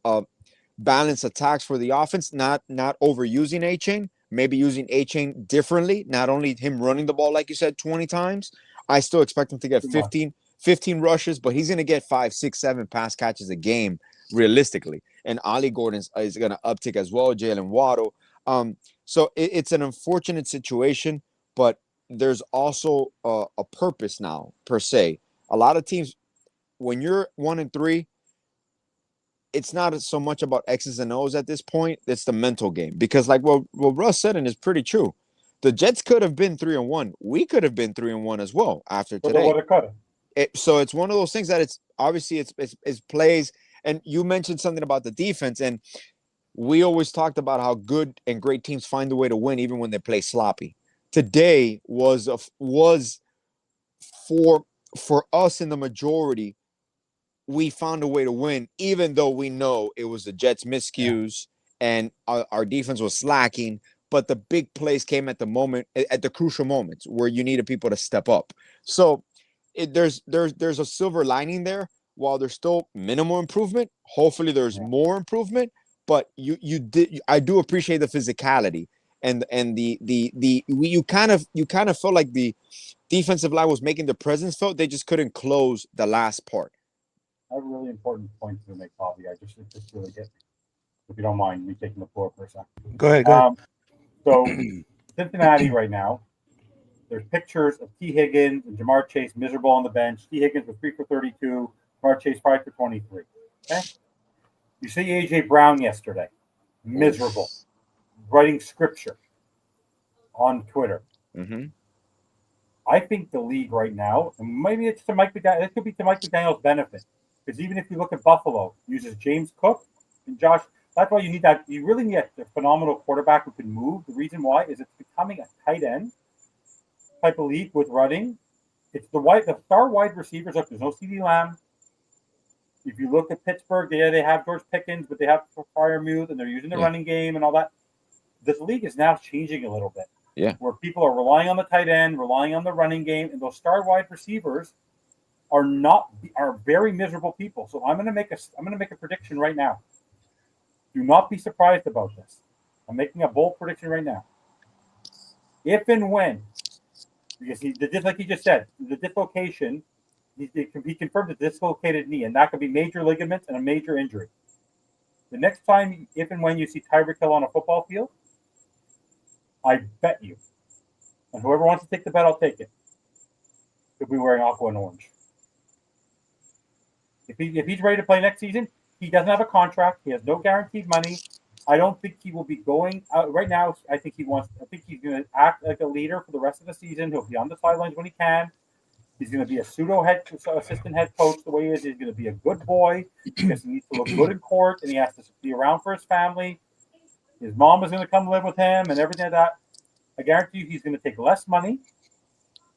balanced attacks for the offense, not overusing A-Chain, maybe using A-Chain differently, not only him running the ball, like you said, 20 times. I still expect him to get 15 rushes, but he's going to get 5, 6, 7 pass catches a game, realistically. And Ollie Gordon is going to uptick as well, Jalen Waddle. So it's an unfortunate situation, but there's also a purpose now, per se. A lot of teams, when you're 1-3, it's not so much about X's and O's at this point. It's the mental game. Because like what Russ said, and it's pretty true, the Jets could have been 3-1. We could have been 3-1 as well after today. So it's one of those things that it's obviously it's plays. And you mentioned something about the defense, and we always talked about how good and great teams find a way to win even when they play sloppy. Today was for us in the majority. We found a way to win, even though we know it was the Jets' miscues and our defense was slacking. But the big plays came at the crucial moments where you needed people to step up. So there's a silver lining there. While there's still minimal improvement, hopefully there's more improvement. But I do appreciate the physicality and you kind of felt like the defensive line was making the presence felt. They just couldn't close the last part. I have a really important point to make, Bobby. I just really get, if you don't mind me taking the floor for a second. Go ahead. So Cincinnati right now, there's pictures of T. Higgins and Jamar Chase miserable on the bench. T. Higgins was 3 for 32, Jamar Chase 5 for 23. Okay. You see A.J. Brown yesterday, miserable, writing scripture on Twitter. Mm-hmm. I think the league right now, and maybe it's to Mike McDaniel, it could be to Mike McDaniel's benefit. Because even if you look at Buffalo, uses James Cook and Josh. That's why you need that. You really need a phenomenal quarterback who can move. The reason why is it's becoming a tight end type of league with running. It's the star wide receivers. Look, there's no CeeDee Lamb. If you look at Pittsburgh, they have George Pickens, but they have Freiermuth, and they're using the running game and all that. This league is now changing a little bit. Yeah, where people are relying on the tight end, relying on the running game, and those star wide receivers are very miserable people. So I'm going to make a prediction right now. Do not be surprised about this. I'm making a bold prediction right now. If and when, because like he just said, the dislocation, he confirmed the dislocated knee, and that could be major ligaments and a major injury. the next time, if and when you see Tyreek Hill on a football field, I bet you, and whoever wants to take the bet, I'll take it. He'll be wearing aqua and orange. If he's ready to play next season, he doesn't have a contract. He has no guaranteed money. I don't think he will be going out right now. I think he's going to act like a leader for the rest of the season. He'll be on the sidelines when he can. He's going to be a assistant head coach the way he is. He's going to be a good boy because he needs to look good in court, and he has to be around for his family. His mom is going to come live with him and everything like that. I guarantee you he's going to take less money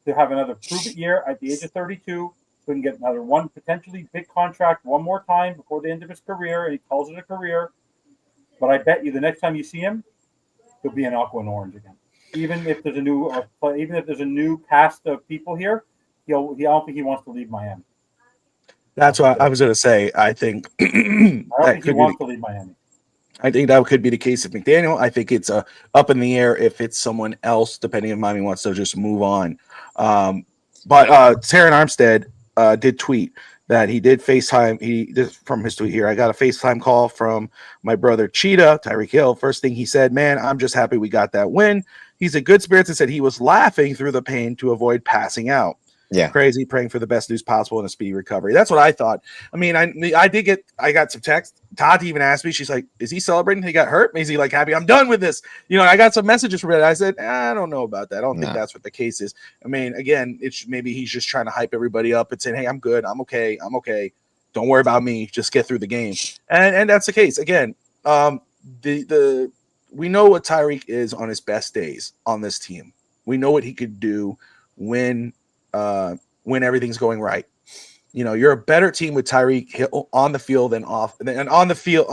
to have another prove-it year at the age of 32, so he can get another one potentially big contract one more time before the end of his career, and he calls it a career. But I bet you the next time you see him, he'll be in aqua and orange again. Even if there's a new cast of people here, I don't think he wants to leave Miami. That's what I was going to say. I think I don't think he wants to leave Miami. I think that could be the case with McDaniel. I think it's up in the air if it's someone else, depending if Miami wants to just move on. But Taryn Armstead did tweet that he did FaceTime. From his tweet here, I got a FaceTime call from my brother Cheetah, Tyreek Hill. First thing he said, man, I'm just happy we got that win. He's in good spirits and said he was laughing through the pain to avoid passing out. Yeah, crazy, praying for the best news possible and a speedy recovery. That's what I thought. I mean, I got some text. Tati even asked me, she's like, is he celebrating he got hurt? Is he like happy? I'm done with this. I got some messages from it. I said, I don't know about that. I don't think that's what the case is. I mean, again, maybe he's just trying to hype everybody up and saying, hey, I'm good. I'm okay. Don't worry about me. Just get through the game. And that's the case. Again, we know what Tyreek is on his best days on this team. We know what he could do when everything's going right. You're a better team with Tyreek Hill on the field than off. And on the field,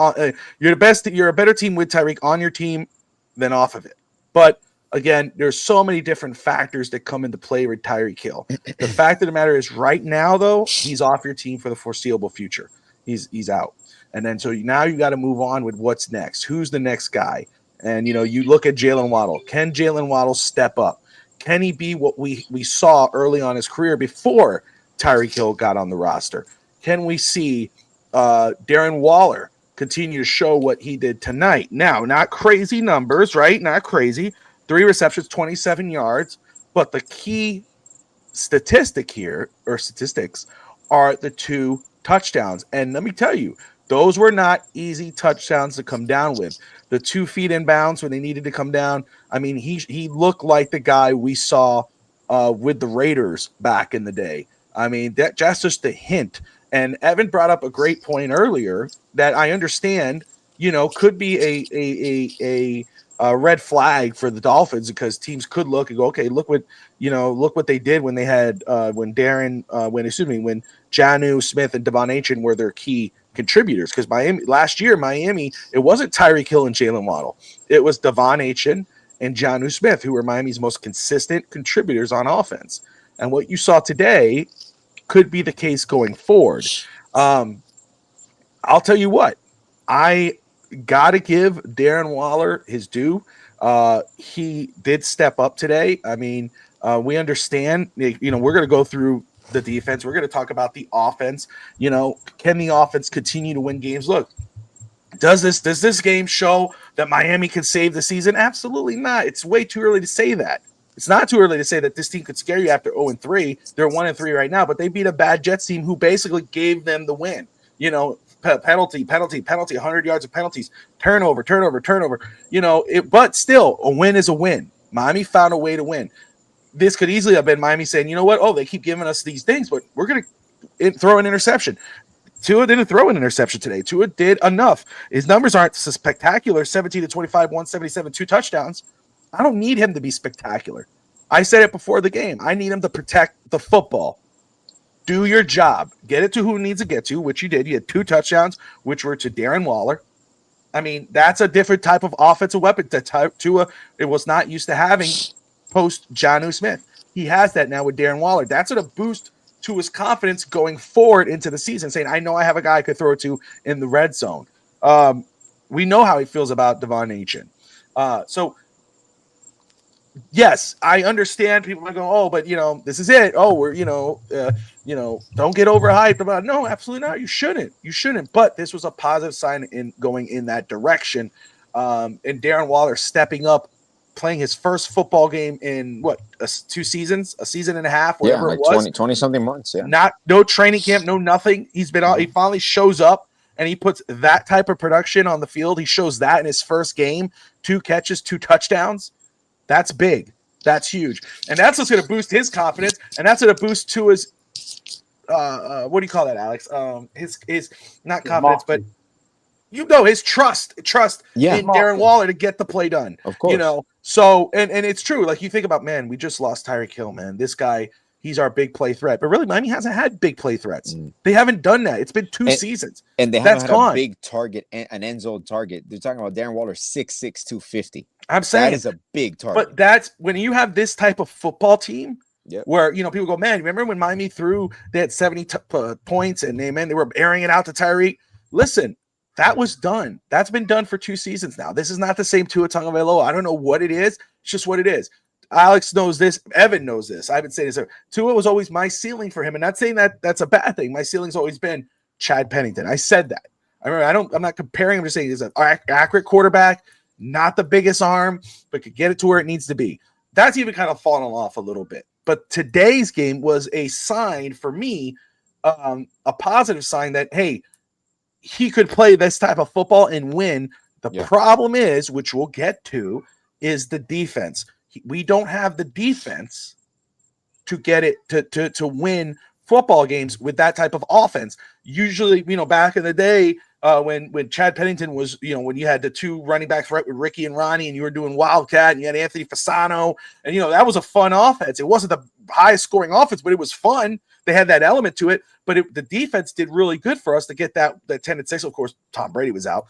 you're a better team with Tyreek on your team than off of it. But again, there's so many different factors that come into play with Tyreek Hill. The fact of the matter is, right now, though, he's off your team for the foreseeable future. He's out. And then so now you got to move on with what's next. Who's the next guy? And you look at Jalen Waddle. Can Jalen Waddle step up? Can he be what we saw early on his career before Tyreek Hill got on the roster? Can we see Darren Waller continue to show what he did tonight? Now, not crazy numbers, right? Not crazy. 3 receptions, 27 yards. But the key statistics are the 2 touchdowns. And let me tell you, those were not easy touchdowns to come down with. The 2 feet in bounds when they needed to come down. I mean, he looked like the guy we saw with the Raiders back in the day. I mean, that's just a hint. And Evan brought up a great point earlier that I understand, could be a red flag for the Dolphins, because teams could look and go, okay, look what they did when they had when Jonnu Smith and Devon Achane were their key contributors. Because last year, it wasn't Tyreek Hill and Jalen Waddle. It was Devon Achane and Jonnu Smith, who were Miami's most consistent contributors on offense. And what you saw today could be the case going forward. I'll tell you what, I got to give Darren Waller his due. He did step up today. I mean, we understand, we're going to go through the defense. We're going to talk about the offense. Can the offense continue to win games? Look, does this game show that Miami can save the season? Absolutely not. It's way too early to say that. It's not too early to say that this team could scare you after 0-3. They're 1-3 right now, but they beat a bad Jets team who basically gave them the win. Penalty, 100 yards of penalties, turnover. But still, a win is a win. Miami found a way to win. This could easily have been Miami saying, you know what? Oh, they keep giving us these things, but we're going to throw an interception. Tua didn't throw an interception today. Tua did enough. His numbers aren't so spectacular. 17-25, 177, 2 touchdowns. I don't need him to be spectacular. I said it before the game. I need him to protect the football. Do your job. Get it to who needs to get to, which you did. You had 2 touchdowns, which were to Darren Waller. I mean, that's a different type of offensive weapon that Tua was not used to having post Jonnu Smith. He has that now with Darren Waller. That's going to boost to his confidence going forward into the season, saying, I know I have a guy I could throw to in the red zone. We know how he feels about Devon Achane. So yes, I understand people might go, oh, but this is it. Oh, we're don't get overhyped about it. No, absolutely not. You shouldn't. You shouldn't. But this was a positive sign in going in that direction. And Darren Waller stepping up, playing his first football game in 2 seasons, a season and a half, whatever like it was. 20 something months. Yeah. No training camp, no nothing. He's been he finally shows up and he puts that type of production on the field. He shows that in his first game, 2 catches, 2 touchdowns. That's big. That's huge. And that's what's going to boost his confidence. And that's going to boost to his, what do you call that, Alex? His not confidence, but his trust in Darren Waller to get the play done. Of course. So, and it's true. Like you think about, man, we just lost Tyreek Hill, man. This guy, he's our big play threat. But really, Miami hasn't had big play threats. They haven't done that. It's been 2 seasons. And they haven't had a big target, an end zone target. They're talking about Darren Waller, 6'6", 250. I'm saying that is a big target. But that's when you have this type of football team where, people go, man, remember when Miami they had 70 points and they were airing it out to Tyreek? Listen, that was done. That's been done for 2 seasons now. This is not the same Tua Tagovailoa. I don't know what it is. It's just what it is. Alex knows this. Evan knows this. I've been saying this. Tua was always my ceiling for him, and not saying that that's a bad thing. My ceiling's always been Chad Pennington. I said that. I'm not comparing him. I'm just saying he's an accurate quarterback, not the biggest arm, but could get it to where it needs to be. That's even kind of fallen off a little bit. But today's game was a sign for me, a positive sign that, hey, he could play this type of football and win. The problem is, which we'll get to, is the defense. We don't have the defense to get it to win football games with that type of offense. Usually, back in the day, when Chad Pennington was, when you had the 2 running backs right with Ricky and Ronnie, and you were doing Wildcat, and you had Anthony Fasano, and that was a fun offense. It wasn't the highest scoring offense, but it was fun. They had that element to it, but the defense did really good for us to get that 10-6. Of course, Tom Brady was out.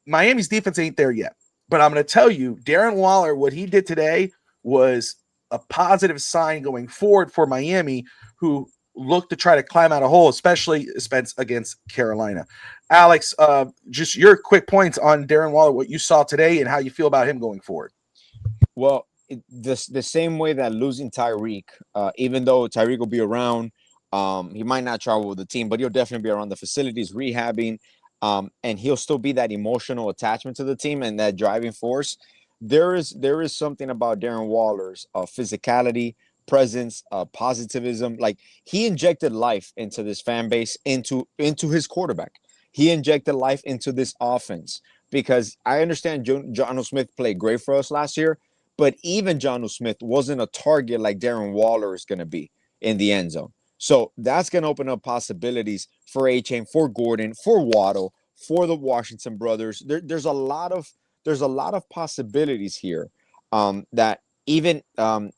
Miami's defense ain't there yet, but I'm going to tell you, Darren Waller, what he did today was a positive sign going forward for Miami, who look to try to climb out a hole, especially Spence against Carolina. Alex, just your quick points on Darren Waller, what you saw today and how you feel about him going forward. Well, the same way that losing Tyreek, even though Tyreek will be around, he might not travel with the team, but he'll definitely be around the facilities, rehabbing, and he'll still be that emotional attachment to the team and that driving force. There is something about Darren Waller's physicality, presence, positivism. Like, he injected life into this fan base, into his quarterback. He injected life into this offense, because I understand Jonnu Smith played great for us last year, but even Jonnu Smith wasn't a target like Darren Waller is going to be in the end zone. So that's going to open up possibilities for A-Chain, for Gordon, for Waddle, for the Washington brothers. There's a lot of possibilities here that even oh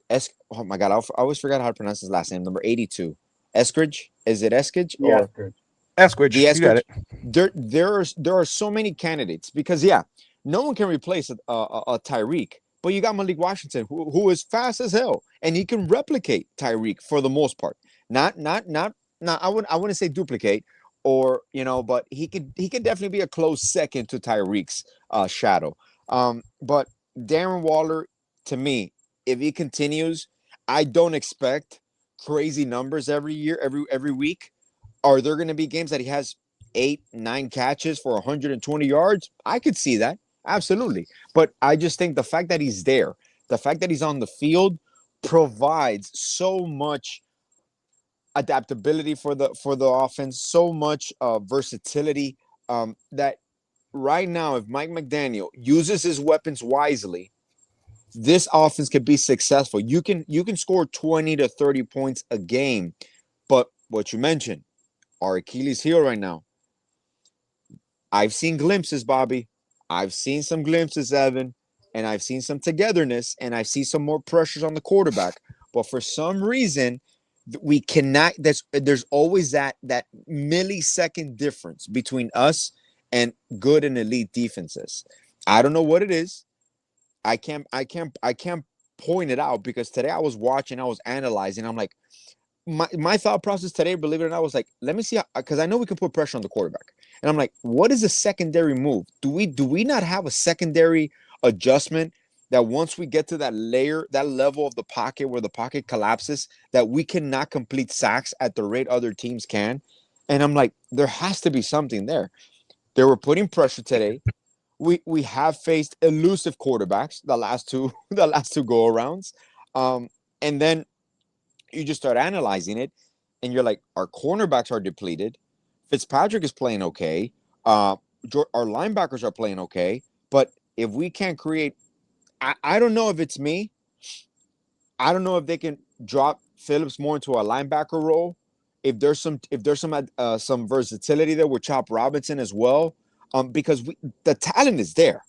my God, I always forgot how to pronounce his last name. Number 82, Eskridge. Is it Eskridge? Yeah, Eskridge. You got it. There are so many candidates, because no one can replace a Tyreek. But you got Malik Washington, who is fast as hell, and he can replicate Tyreek for the most part. Not. I wouldn't say duplicate, or but he could definitely be a close second to Tyreek's shadow. But Darren Waller, to me, if he continues, I don't expect crazy numbers every year, every week. Are there going to be games that he has 8-9 catches for 120 yards? I could see that. Absolutely. But I just think the fact that he's there, the fact that he's on the field, provides so much adaptability for the offense, so much versatility, that right now, if Mike McDaniel uses his weapons wisely, this offense could be successful. You can score 20 to 30 points a game. But what you mentioned, our Achilles heel right now. I've seen glimpses, Bobby. I've seen some glimpses, Evan, and I've seen some togetherness, and I see some more pressures on the quarterback. But for some reason, we cannot. There's always that millisecond difference between us and good and elite defenses. I don't know what it is. I can't point it out, because today I was watching, I was analyzing. I'm like, my thought process today, believe it or not, was like, let me see, because I know we can put pressure on the quarterback. And I'm like, what is a secondary move? Do we not have a secondary adjustment that once we get to that level of the pocket where the pocket collapses, that we cannot complete sacks at the rate other teams can. And I'm like, there has to be something there. They were putting pressure today. We have faced elusive quarterbacks the last two go arounds, and then you just start analyzing it, and you're like, our cornerbacks are depleted. Fitzpatrick is playing okay. Our linebackers are playing okay, but if we can't create, I don't know if it's me. I don't know if they can drop Phillips more into a linebacker role. If there's some versatility there with Chop Robinson as well, because the talent is there,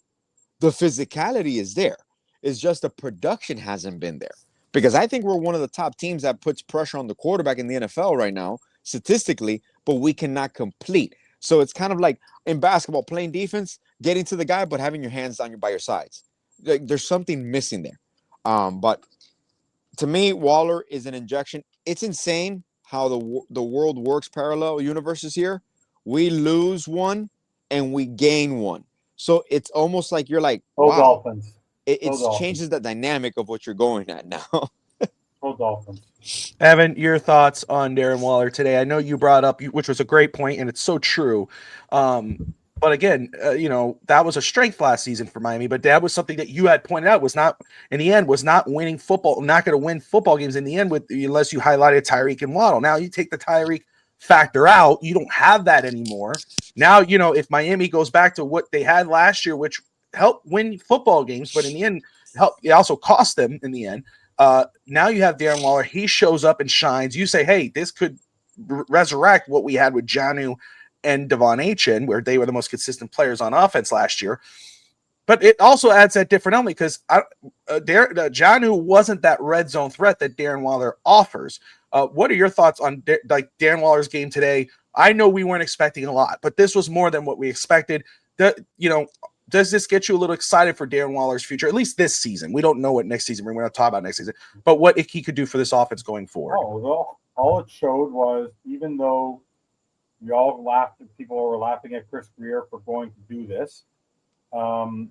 the physicality is there. It's just the production hasn't been there. Because I think we're one of the top teams that puts pressure on the quarterback in the NFL right now, statistically, but we cannot complete. So it's kind of like in basketball, playing defense, getting to the guy, but having your hands by your sides. There's something missing there. But to me, Waller is an injection. It's insane how the world works parallel universes here. We lose one and we gain one. So it's almost like you're like, wow. Dolphins. It changes the dynamic of what you're going at now. Dolphins. Evan, your thoughts on Darren Waller today? I know you brought up, which was a great point, and it's so true. But again, that was a strength last season for Miami, but that was something that you had pointed out was not winning football, not going to win football games in the end unless you highlighted Tyreek and Waddle. Now you take the Tyreek factor out, you don't have that anymore. Now, if Miami goes back to what they had last year, which helped win football games, but in the end, it also cost them in the end. Now you have Darren Waller. He shows up and shines. You say, hey, this could resurrect what we had with Jonnu and Devon Achane, where they were the most consistent players on offense last year. But it also adds that different element because Jonnu wasn't that red zone threat that Darren Waller offers. What are your thoughts on Darren Waller's game today? I know we weren't expecting a lot, but this was more than what we expected. Does this get you a little excited for Darren Waller's future, at least this season? We don't know what next season, we're going to talk about next season, but what he could do for this offense going forward. All it showed was, even though we all laughed, people were laughing at Chris Greer for going to do this. If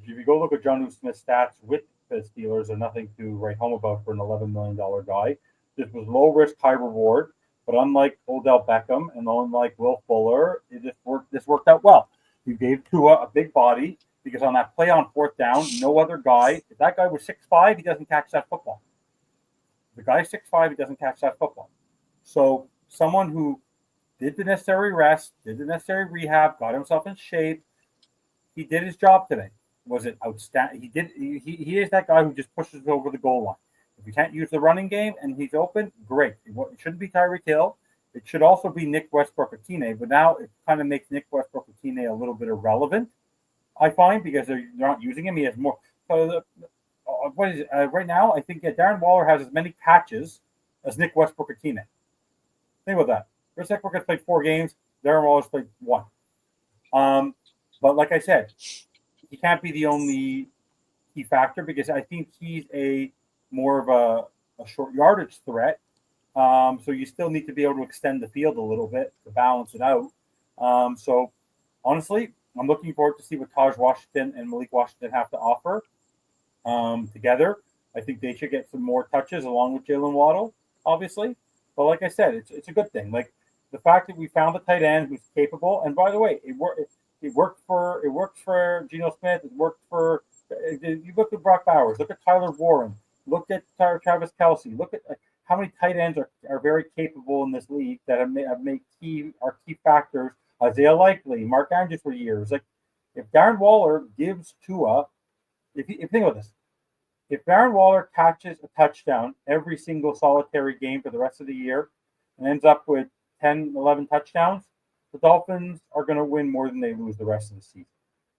you go look at Jonnu Smith's stats with the Steelers, they're nothing to write home about for an $11 million guy. This was low risk, high reward, but unlike Odell Beckham and unlike Will Fuller, this worked out well. You gave Tua a big body because on that play on fourth down, no other guy, if that guy was 6'5", he doesn't catch that football. The guy's 6'5", he doesn't catch that football. So someone who did the necessary rest, did the necessary rehab, got himself in shape, he did his job today. Was it outstanding? He is that guy who just pushes over the goal line. If you can't use the running game and he's open, great. It shouldn't be Tyreek Hill. It should also be Nick Westbrook-Akine, but now it kind of makes Nick Westbrook-Akine a little bit irrelevant, I find, because they're not using him. He has more. So right now, I think Darren Waller has as many catches as Nick Westbrook-Akine. Think about that. Chris Westbrook has played 4 games. Darren Waller's played 1. But like I said, he can't be the only key factor because I think he's more of a short yardage threat. So you still need to be able to extend the field a little bit to balance it out. So honestly, I'm looking forward to see what Taj Washington and Malik Washington have to offer together. I think they should get some more touches along with Jalen Waddle, obviously. But like I said, it's a good thing. Like the fact that we found a tight end who's capable. And by the way, it worked for Geno Smith. It worked for you look at Brock Bowers. Look at Tyler Warren. Look at Travis Kelce. Look at how many tight ends are very capable in this league that have made key factors. Isaiah Likely, Mark Andrews for years. Like if Darren Waller gives Tua, if you think about this, if Darren Waller catches a touchdown every single solitary game for the rest of the year and ends up with 10, 11 touchdowns, the Dolphins are going to win more than they lose the rest of the season.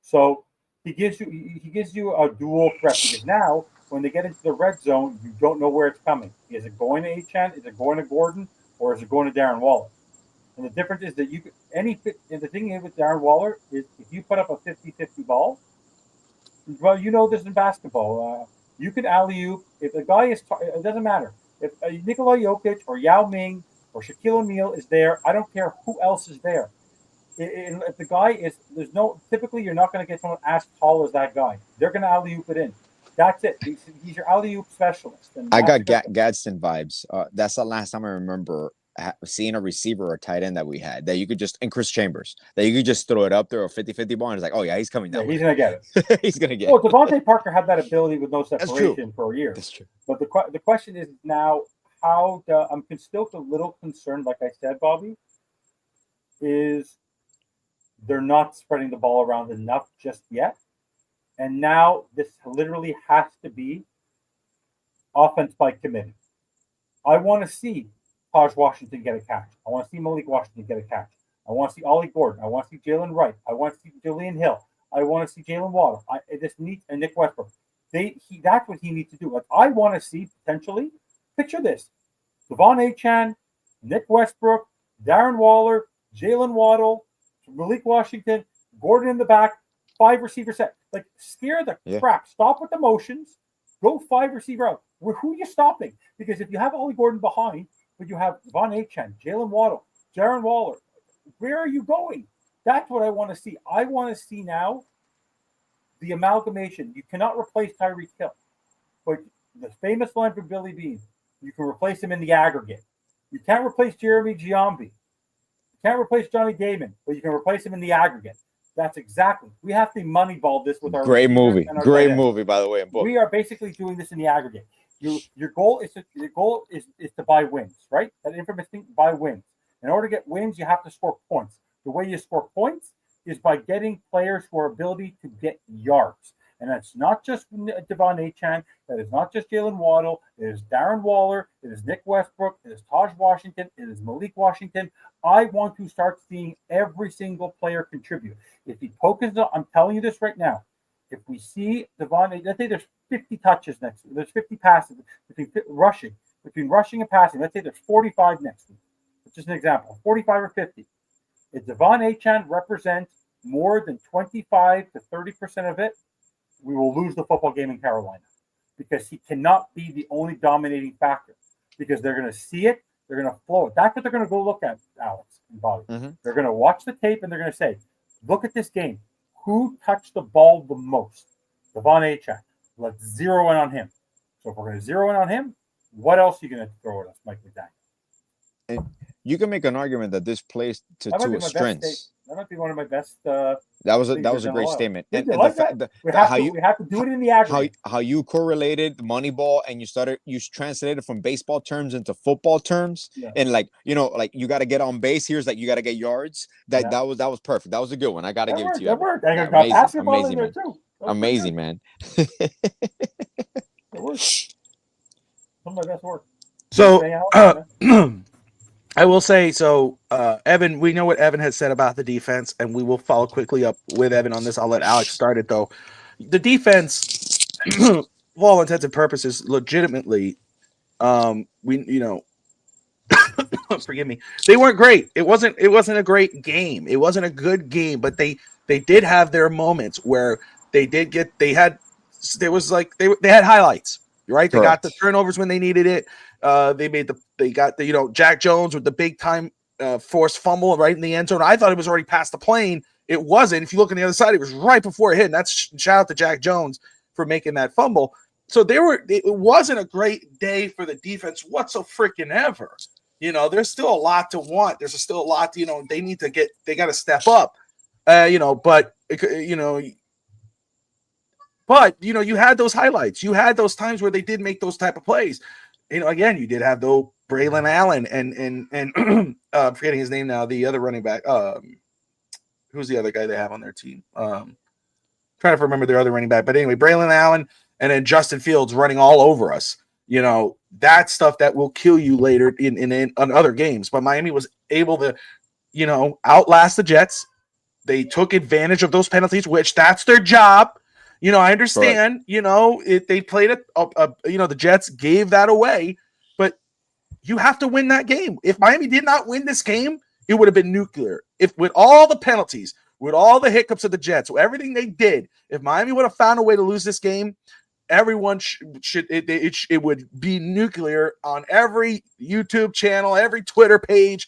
So he gives you a dual threat because now when they get into the red zone, you don't know where it's coming. Is it going to Achane? Is it going to Gordon? Or is it going to Darren Waller? And the difference is that the thing with Darren Waller is if you put up a 50-50 ball, well, you know this in basketball. You can alley-oop. If the guy is, it doesn't matter. If Nikola Jokic or Yao Ming or Shaquille O'Neal is there, I don't care who else is there. If the guy is, typically you're not going to get someone as tall as that guy. They're going to alley-oop it in. That's it. He's your alley-oop specialist. And I got Gadsden vibes. That's the last time I remember seeing a receiver or tight end that we had that you could just, and Chris Chambers, that you could just throw it up there, a 50-50 ball, and it's like, oh yeah, he's coming down. He's going to get it. He's going to get it. Well, Devontae Parker had that ability with no separation for a year. That's true. But the question is now, I'm still a little concerned, like I said, Bobby, is they're not spreading the ball around enough just yet. And now this literally has to be offense by committee. I want to see Taj Washington get a catch. I want to see Malik Washington get a catch. I want to see Ollie Gordon. I want to see Jalen Wright. I want to see Julian Hill. I want to see Jalen Waddle. And Nick Westbrook. That's what he needs to do. Like, I want to see potentially, picture this: Devon Achane, Nick Westbrook, Darren Waller, Jalen Waddle, Malik Washington, Gordon in the back, 5 receiver set. Like, scare the crap. Stop with the motions. Go 5 receiver out. Who are you stopping? Because if you have Ollie Gordon behind, but you have Devon Achane, Jalen Waddle, Darren Waller, where are you going? That's what I want to see. I want to see now the amalgamation. You cannot replace Tyreek Hill. But the famous line from Billy Bean, you can replace him in the aggregate. You can't replace Jeremy Giambi. You can't replace Johnny Damon, but you can replace him in the aggregate. That's exactly. We have to moneyball this with our great movie. Great movie, by the way. We are basically doing this in the aggregate. Your goal is to buy wins, right? That infamous thing, buy wins. In order to get wins, you have to score points. The way you score points is by getting players who are ability to get yards. And that's not just Devon Achane. That is not just Jalen Waddle. It is Darren Waller. It is Nick Westbrook. It is Taj Washington. It is Malik Washington. I want to start seeing every single player contribute. If he focuses on, I'm telling you this right now, if we see Devon, let's say there's 50 touches next week. There's 50 passes between rushing and passing. Let's say there's 45 next week. It's just an example, 45 or 50. If Devon Achane represents more than 25 to 30% of it, we will lose the football game in Carolina, because he cannot be the only dominating factor, because they're going to see it. They're going to flow it. That's what they're going to go look at, Alex and Bobby. Mm-hmm. They're going to watch the tape and they're going to say, look at this game. Who touched the ball the most? Devon Achane. Let's zero in on him. So if we're going to zero in on him, what else are you going to throw at us, Mike McDaniel? And you can make an argument that this plays to a strengths. That might be one of my best. That was a great statement. And we have to do it in the aggregate. How you correlated Moneyball and you translated from baseball terms into football terms, and like you got to get on base. Here's like you got to get yards. That was perfect. That was a good one. I got to give it to you. That worked. I got basketball in there too. Amazing, man. It worked. Some of my best work. So. I will say, Evan, we know what Evan has said about the defense, and we will follow quickly up with Evan on this. I'll let Alex start it, though. The defense, for all intents and purposes, legitimately, forgive me, they weren't great. It wasn't a great game. It wasn't a good game, but they did have their moments where they had highlights, right? They got the turnovers when they needed it. They got Jack Jones with the big time forced fumble right in the end zone. I thought it was already past the plane. It wasn't. If you look on the other side, it was right before it hit. And that's shout out to Jack Jones for making that fumble. So it wasn't a great day for the defense whatsoever. There's still a lot to want. There's still a lot, they got to step up, but you had those highlights. You had those times where they did make those type of plays. Again, you did have though Braylon Allen and I'm forgetting his name now. The other running back, who's the other guy they have on their team? Trying to remember their other running back, but anyway, Braylon Allen and then Justin Fields running all over us. That stuff that will kill you later in other games. But Miami was able to, outlast the Jets. They took advantage of those penalties, which that's their job. I understand, they played it, the Jets gave that away, but you have to win that game. If Miami did not win this game, it would have been nuclear. If with all the penalties, with all the hiccups of the Jets, everything they did, if Miami would have found a way to lose this game, everyone it would be nuclear on every YouTube channel, every Twitter page.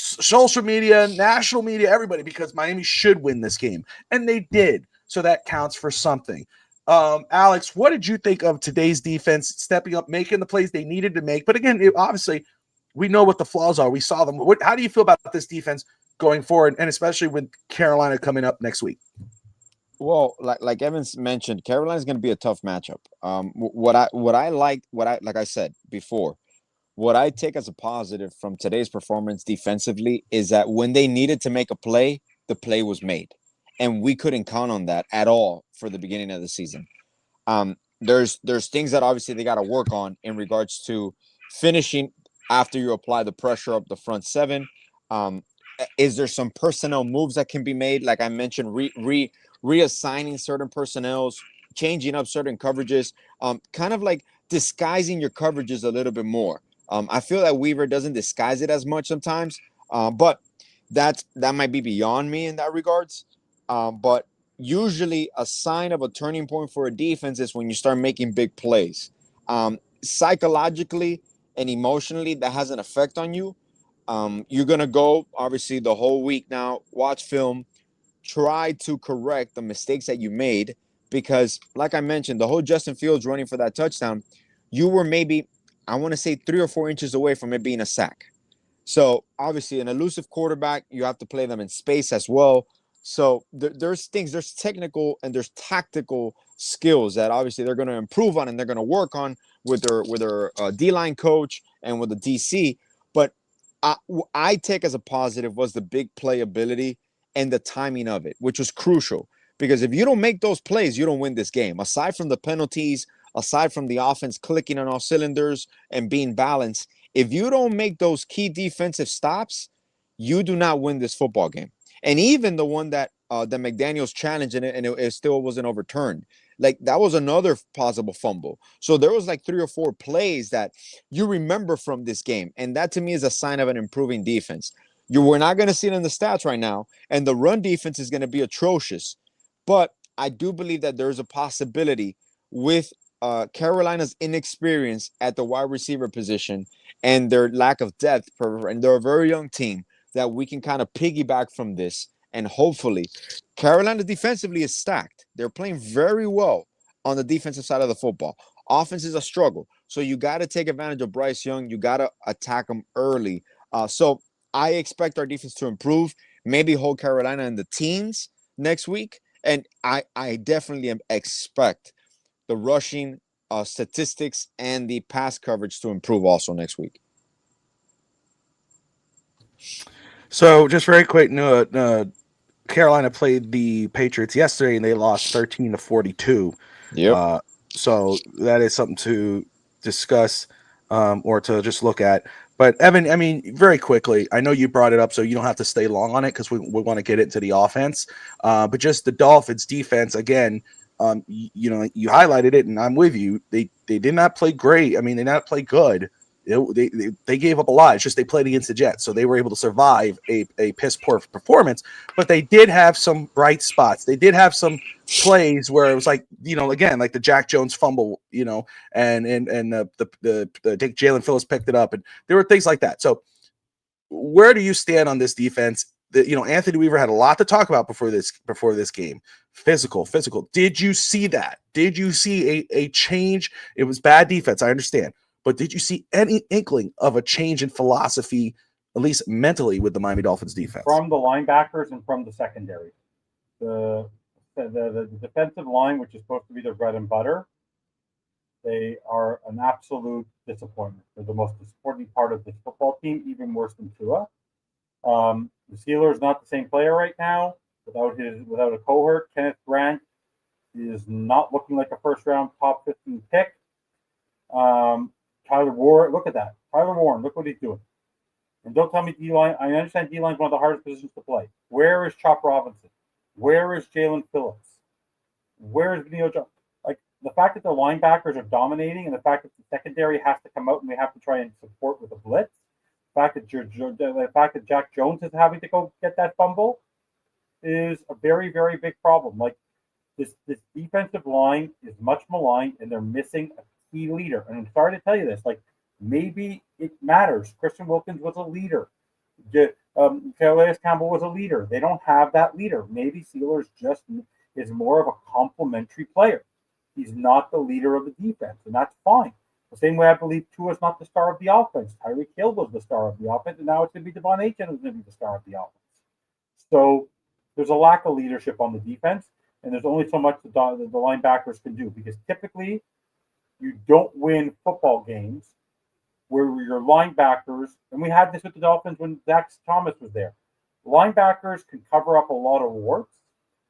social media, national media, everybody, because Miami should win this game. And they did. So that counts for something. Alex, what did you think of today's defense stepping up, making the plays they needed to make? But again, obviously, we know what the flaws are. We saw them. How do you feel about this defense going forward, and especially with Carolina coming up next week? Well, like Evans mentioned, Carolina's going to be a tough matchup. Like I said before, what I take as a positive from today's performance defensively is that when they needed to make a play, the play was made, and we couldn't count on that at all for the beginning of the season. There's things that obviously they got to work on in regards to finishing after you apply the pressure up the front seven. Is there some personnel moves that can be made? Like I mentioned, reassigning certain personnels, changing up certain coverages, kind of like disguising your coverages a little bit more. I feel that Weaver doesn't disguise it as much sometimes, but that might be beyond me in that regards. But usually a sign of a turning point for a defense is when you start making big plays. Psychologically and emotionally, that has an effect on you. You're going to go, obviously, the whole week now, watch film, try to correct the mistakes that you made because, like I mentioned, the whole Justin Fields running for that touchdown, you were maybe, I want to say 3 or 4 inches away from it being a sack. So, obviously, an elusive quarterback, you have to play them in space as well. So, there's technical and there's tactical skills that obviously they're going to improve on and they're going to work on with their D-line coach and with the DC. But I take as a positive was the big playability and the timing of it, which was crucial. Because if you don't make those plays, you don't win this game. Aside from the penalties, aside from the offense clicking on all cylinders and being balanced, if you don't make those key defensive stops, you do not win this football game. And even the one that McDaniels challenged and it still wasn't overturned. Like that was another possible fumble. So there was like 3 or 4 plays that you remember from this game. And that to me is a sign of an improving defense. We're not going to see it in the stats right now. And the run defense is going to be atrocious. But I do believe that there's a possibility with Carolina's inexperience at the wide receiver position and their lack of depth, and they're a very young team, that we can kind of piggyback from this. And hopefully, Carolina defensively is stacked. They're playing very well on the defensive side of the football. Offense is a struggle. So you got to take advantage of Bryce Young. You got to attack him early. So I expect our defense to improve, maybe hold Carolina in the teens next week. And I definitely expect the rushing statistics and the pass coverage to improve also next week. So just very quick, Carolina played the Patriots yesterday and they lost 13-42. Yep. So that is something to discuss or to just look at. But Evan, I mean, very quickly, I know you brought it up, so you don't have to stay long on it because we want to get into the offense. But just the Dolphins defense, again, you highlighted it, and I'm with you. They did not play great. I mean, they did not play good. They gave up a lot. It's just they played against the Jets, so they were able to survive a piss poor performance. But they did have some bright spots. They did have some plays where it was like, again, like the Jack Jones fumble, and the Jalen Phillips picked it up, and there were things like that. So where do you stand on this defense? Anthony Weaver had a lot to talk about before this game. Physical. Did you see that? Did you see a change? It was bad defense, I understand. But did you see any inkling of a change in philosophy, at least mentally, with the Miami Dolphins defense? From the linebackers and from the secondary. The defensive line, which is supposed to be their bread and butter, they are an absolute disappointment. They're the most disappointing part of this football team, even worse than Tua. The Steelers not the same player right now. Without a cohort, Kenneth Grant is not looking like a first-round top 15 pick. Tyler Warren, look at that. Tyler Warren, look what he's doing. And don't tell me D-line. I understand D-line is one of the hardest positions to play. Where is Chop Robinson? Where is Jalen Phillips? Where is Benio Jones? Like, the fact that the linebackers are dominating and the fact that the secondary has to come out and they have to try and support with a blitz, the fact that Jack Jones is having to go get that fumble is a very, very big problem. Like, this defensive line is much maligned and they're missing a key leader. And I'm sorry to tell you this, like, maybe it matters. Christian Wilkins was a leader. Calais Campbell was a leader. They don't have that leader. Maybe Sealers just is more of a complementary player. He's not the leader of the defense, and that's fine. The same way I believe Tua's not the star of the offense. Tyreek Hill was the star of the offense, and now it's going to be Devon Achane who's going to be the star of the offense. So there's a lack of leadership on the defense, and there's only so much the linebackers can do, because typically you don't win football games where your linebackers, and we had this with the Dolphins when Zach Thomas was there. Linebackers can cover up a lot of warts,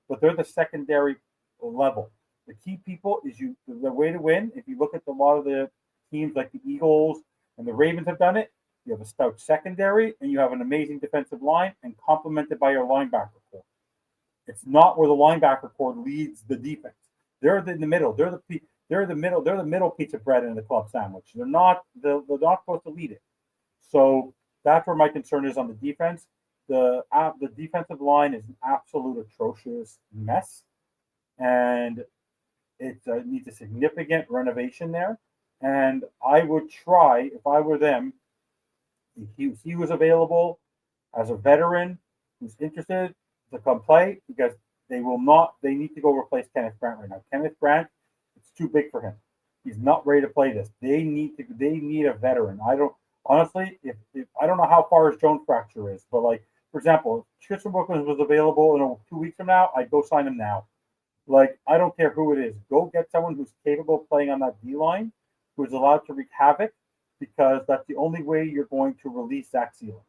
but they're the secondary level. The key people is the way to win. If you look at a lot of the teams like the Eagles and the Ravens have done it, you have a stout secondary and you have an amazing defensive line and complemented by your linebacker core. It's not where the linebacker core leads the defense. They're in the middle. They're the middle. They're the middle piece of bread in the club sandwich. They're not supposed to lead it. So that's where my concern is on the defense. The defensive line is an absolute atrocious mess, and it needs a significant renovation there. And I would try, if I were them, if he was available as a veteran who's interested to come play, because they need to go replace Kenneth Grant right now. Kenneth Grant, it's too big for him. He's not ready to play this. They need a veteran. I don't know how far his Jones fracture is, but like, for example, if Christian Wilkins was available in 2 weeks from now, I'd go sign him now. Like, I don't care who it is. Go get someone who's capable of playing on that D-line, who is allowed to wreak havoc, because that's the only way you're going to release Zach Sealer.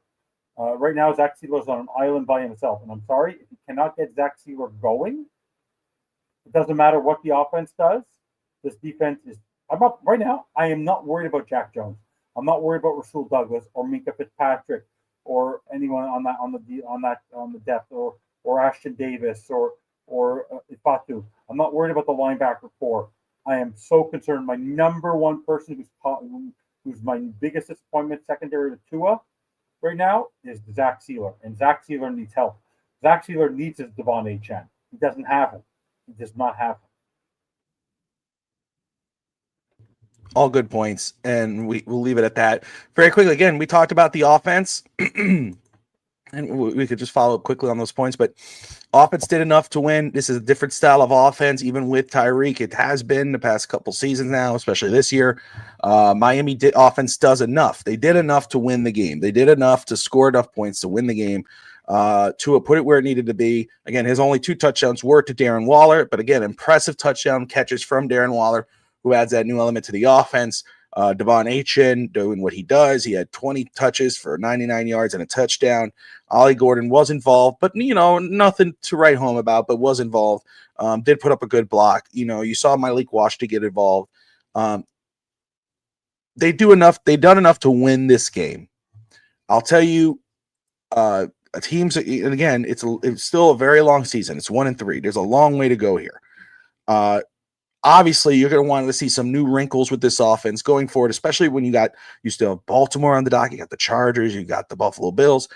Right now, Zach Sealer is on an island by himself. And I'm sorry, if you cannot get Zach Sealer going, it doesn't matter what the offense does. This defense is – right now, I am not worried about Jack Jones. I'm not worried about Rasul Douglas or Minka Fitzpatrick or anyone on the depth, or Ashton Davis or Ifatu. I'm not worried about the linebacker core. I am so concerned. My number one person who's my biggest disappointment secondary to Tua right now is Zach Sealer. And Zach Sealer needs help. Zach Sealer needs his Devon Achane. He doesn't have him. He does not have him. All good points, and we'll leave it at that. Very quickly, again, we talked about the offense, and we could just follow up quickly on those points, but offense did enough to win. This is a different style of offense, even with Tyreek. It has been the past couple seasons now, especially this year. Miami offense does enough. They did enough to win the game. They did enough to score enough points to win the game. Tua put it where it needed to be. Again, his only 2 touchdowns were to Darren Waller, but again, impressive touchdown catches from Darren Waller, who adds that new element to the offense. Devon Achane doing what he does. He had 20 touches for 99 yards and a touchdown. Ollie Gordon was involved, but, nothing to write home about, but was involved. Did put up a good block. You saw Malik Washington get involved. They've done enough to win this game. I'll tell you, teams, and again, it's still a very long season. It's 1-3. There's a long way to go here. Obviously, you're going to want to see some new wrinkles with this offense going forward, especially when you still have Baltimore on the dock, you got the Chargers, you got the Buffalo Bills.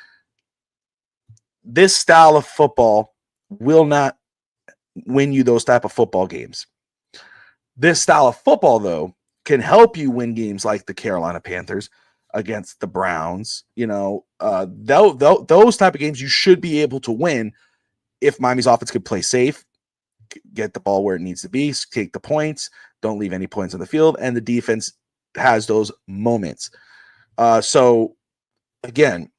This style of football will not win you those type of football games. This style of football, though, can help you win games like the Carolina Panthers against the Browns. Those type of games you should be able to win if Miami's offense could play safe, get the ball where it needs to be, take the points, don't leave any points on the field, and the defense has those moments. So, again,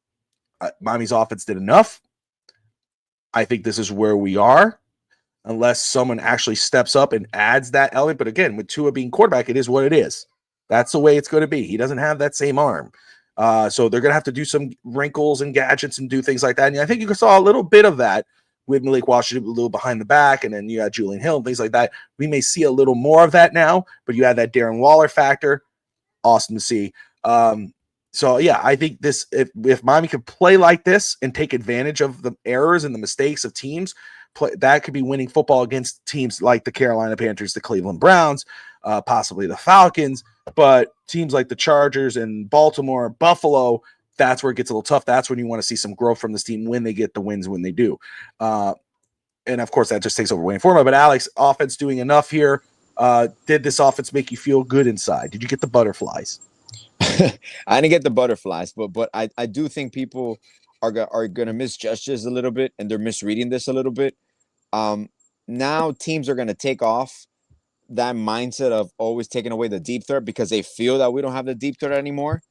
Miami's offense did enough. I think this is where we are, unless someone actually steps up and adds that element. But again, with Tua being quarterback, it is what it is. That's the way it's going to be. He doesn't have that same arm. So they're going to have to do some wrinkles and gadgets and do things like that. And I think you saw a little bit of that with Malik Washington, a little behind the back, and then you had Julian Hill and things like that. We may see a little more of that now, but you had that Darren Waller factor. Awesome to see. So, yeah, I think this, if Miami could play like this and take advantage of the errors and the mistakes of teams, that could be winning football against teams like the Carolina Panthers, the Cleveland Browns, possibly the Falcons, but teams like the Chargers and Baltimore, Buffalo, that's where it gets a little tough. That's when you want to see some growth from this team when they get the wins, when they do. And, of course, that just takes over winning formula. But, Alex, offense doing enough here. Did this offense make you feel good inside? Did you get the butterflies? I didn't get the butterflies, but I do think people are going to misjudge this a little bit, and they're misreading this a little bit. Now teams are going to take off that mindset of always taking away the deep threat because they feel that we don't have the deep threat anymore.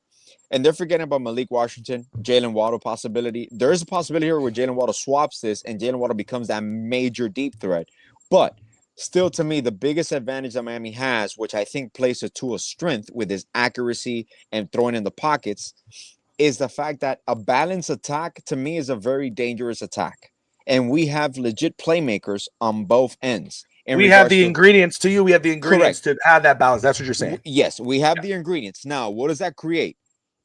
And they're forgetting about Malik Washington, Jalen Waddle possibility. There is a possibility here where Jalen Waddle swaps this and Jalen Waddle becomes that major deep threat. But still, to me, the biggest advantage that Miami has, which I think plays to Tua's strength with his accuracy and throwing in the pockets, is the fact that a balanced attack, to me, is a very dangerous attack. And we have legit playmakers on both ends. We have the ingredients to you. We have the ingredients Correct. to have that balance. That's what you're saying. Yes, we have the ingredients. Now, what does that create?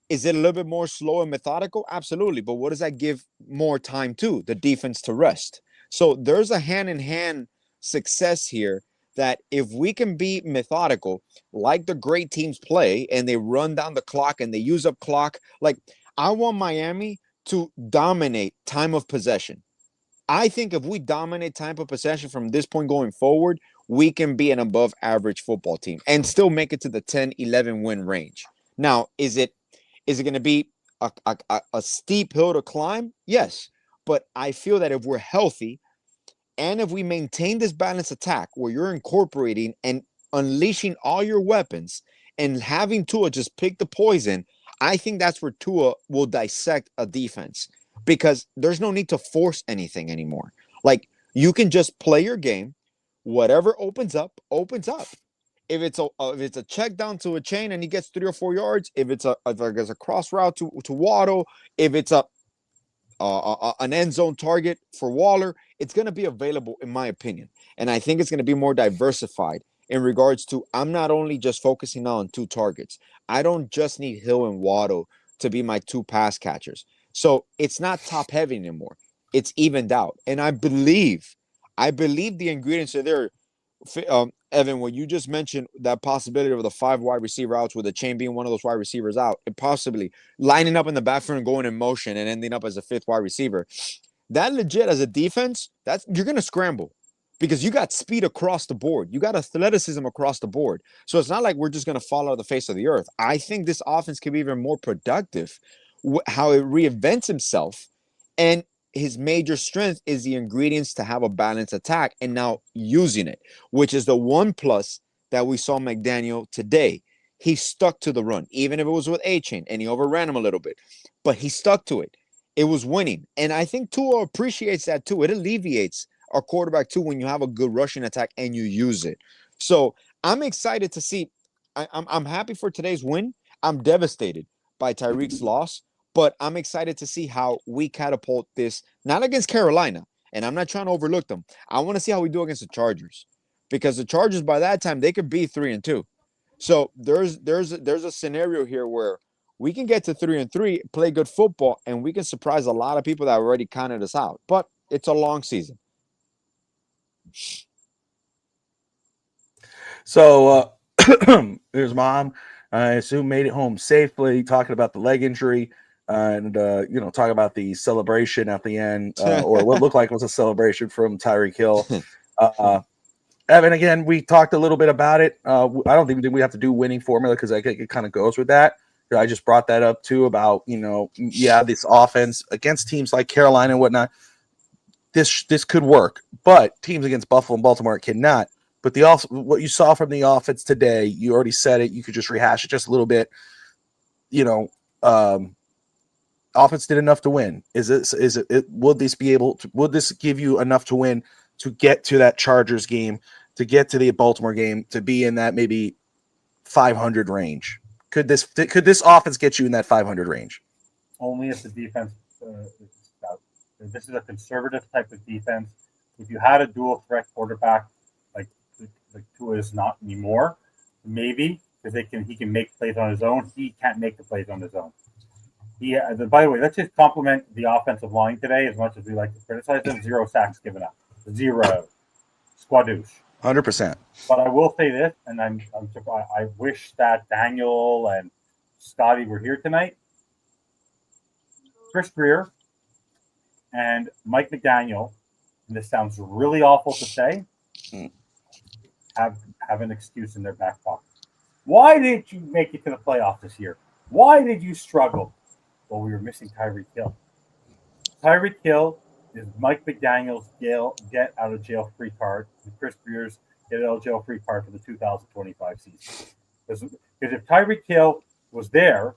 Is it a little bit more slow and methodical? Absolutely. But what does that give more time to? The defense to rest. So there's a hand-in-hand success here that if we can be methodical, like the great teams play, and they run down the clock and they use up clock, like I want Miami to dominate time of possession. I think if we dominate time of possession from this point going forward, we can be an above average football team and still make it to the 10-11 win range. Now, is it going to be a steep hill to climb? Yes. But I feel that if we're healthy and if we maintain this balanced attack where you're incorporating and unleashing all your weapons and having Tua just pick the poison, I think that's where Tua will dissect a defense because there's no need to force anything anymore. Like you can just play your game. Whatever opens up, opens up. If it's a check down to a chain and he gets 3 or 4 yards, if it's a cross route to Waddle, if it's an end zone target for Waller, it's going to be available in my opinion. And I think it's going to be more diversified in regards to I'm not only just focusing on 2 targets. I don't just need Hill and Waddle to be my 2 pass catchers. So it's not top heavy anymore. It's evened out. And I believe the ingredients are there. Evan, when you just mentioned that possibility of the 5 wide receiver outs with the chain being one of those wide receivers out, and possibly lining up in the backfield and going in motion and ending up as a 5th wide receiver, that legit as a defense, you're going to scramble because you got speed across the board. You got athleticism across the board. So it's not like we're just going to fall out the face of the earth. I think this offense can be even more productive, how it reinvents himself. And his major strength is the ingredients to have a balanced attack and now using it, which is the one plus that we saw McDaniel today. He stuck to the run, even if it was with A-Chain and he overran him a little bit, but he stuck to it. It was winning. And I think Tua appreciates that too. It alleviates our quarterback too when you have a good rushing attack and you use it. So I'm excited to see. I'm happy for today's win. I'm devastated by Tyreek's loss. But I'm excited to see how we catapult this, not against Carolina, and I'm not trying to overlook them. I want to see how we do against the Chargers, because the Chargers by that time they could be 3-2. So there's a scenario here where we can get to 3-3, play good football, and we can surprise a lot of people that already counted us out. But it's a long season. So his mom, I assume, made it home safely. Talking about the leg injury. And talk about the celebration at the end, or what looked like was a celebration from Tyreek Hill. Evan, again, we talked a little bit about it. I don't think we have to do winning formula because I think it kind of goes with that. I just brought that up too about this offense against teams like Carolina and whatnot. This could work, but teams against Buffalo and Baltimore it cannot. But what you saw from the offense today, you already said it. You could just rehash it just a little bit. Offense did enough to win. Will this give you enough to win to get to that Chargers game, to get to the Baltimore game, to be in that maybe 500 range? Could this offense get you in that 500 range? Only if the defense this is a conservative type of defense. If you had a dual threat quarterback like Tua is not anymore, maybe because he can make plays on his own. He can't make the plays on his own. By the way, let's just compliment the offensive line today as much as we like to criticize them. 0 sacks given up. 0. Squadouche. 100%. But I will say this, and I wish that Daniel and Scotty were here tonight. Chris Greer and Mike McDaniel, and this sounds really awful to say, have an excuse in their back pocket. Why didn't you make it to the playoffs this year? Why did you struggle? Well, we were missing Tyreek Hill. Tyreek Hill is Mike McDaniel's get out of jail free card, and Chris Beers get out of jail free card for the 2025 season. Because if Tyreek Hill was there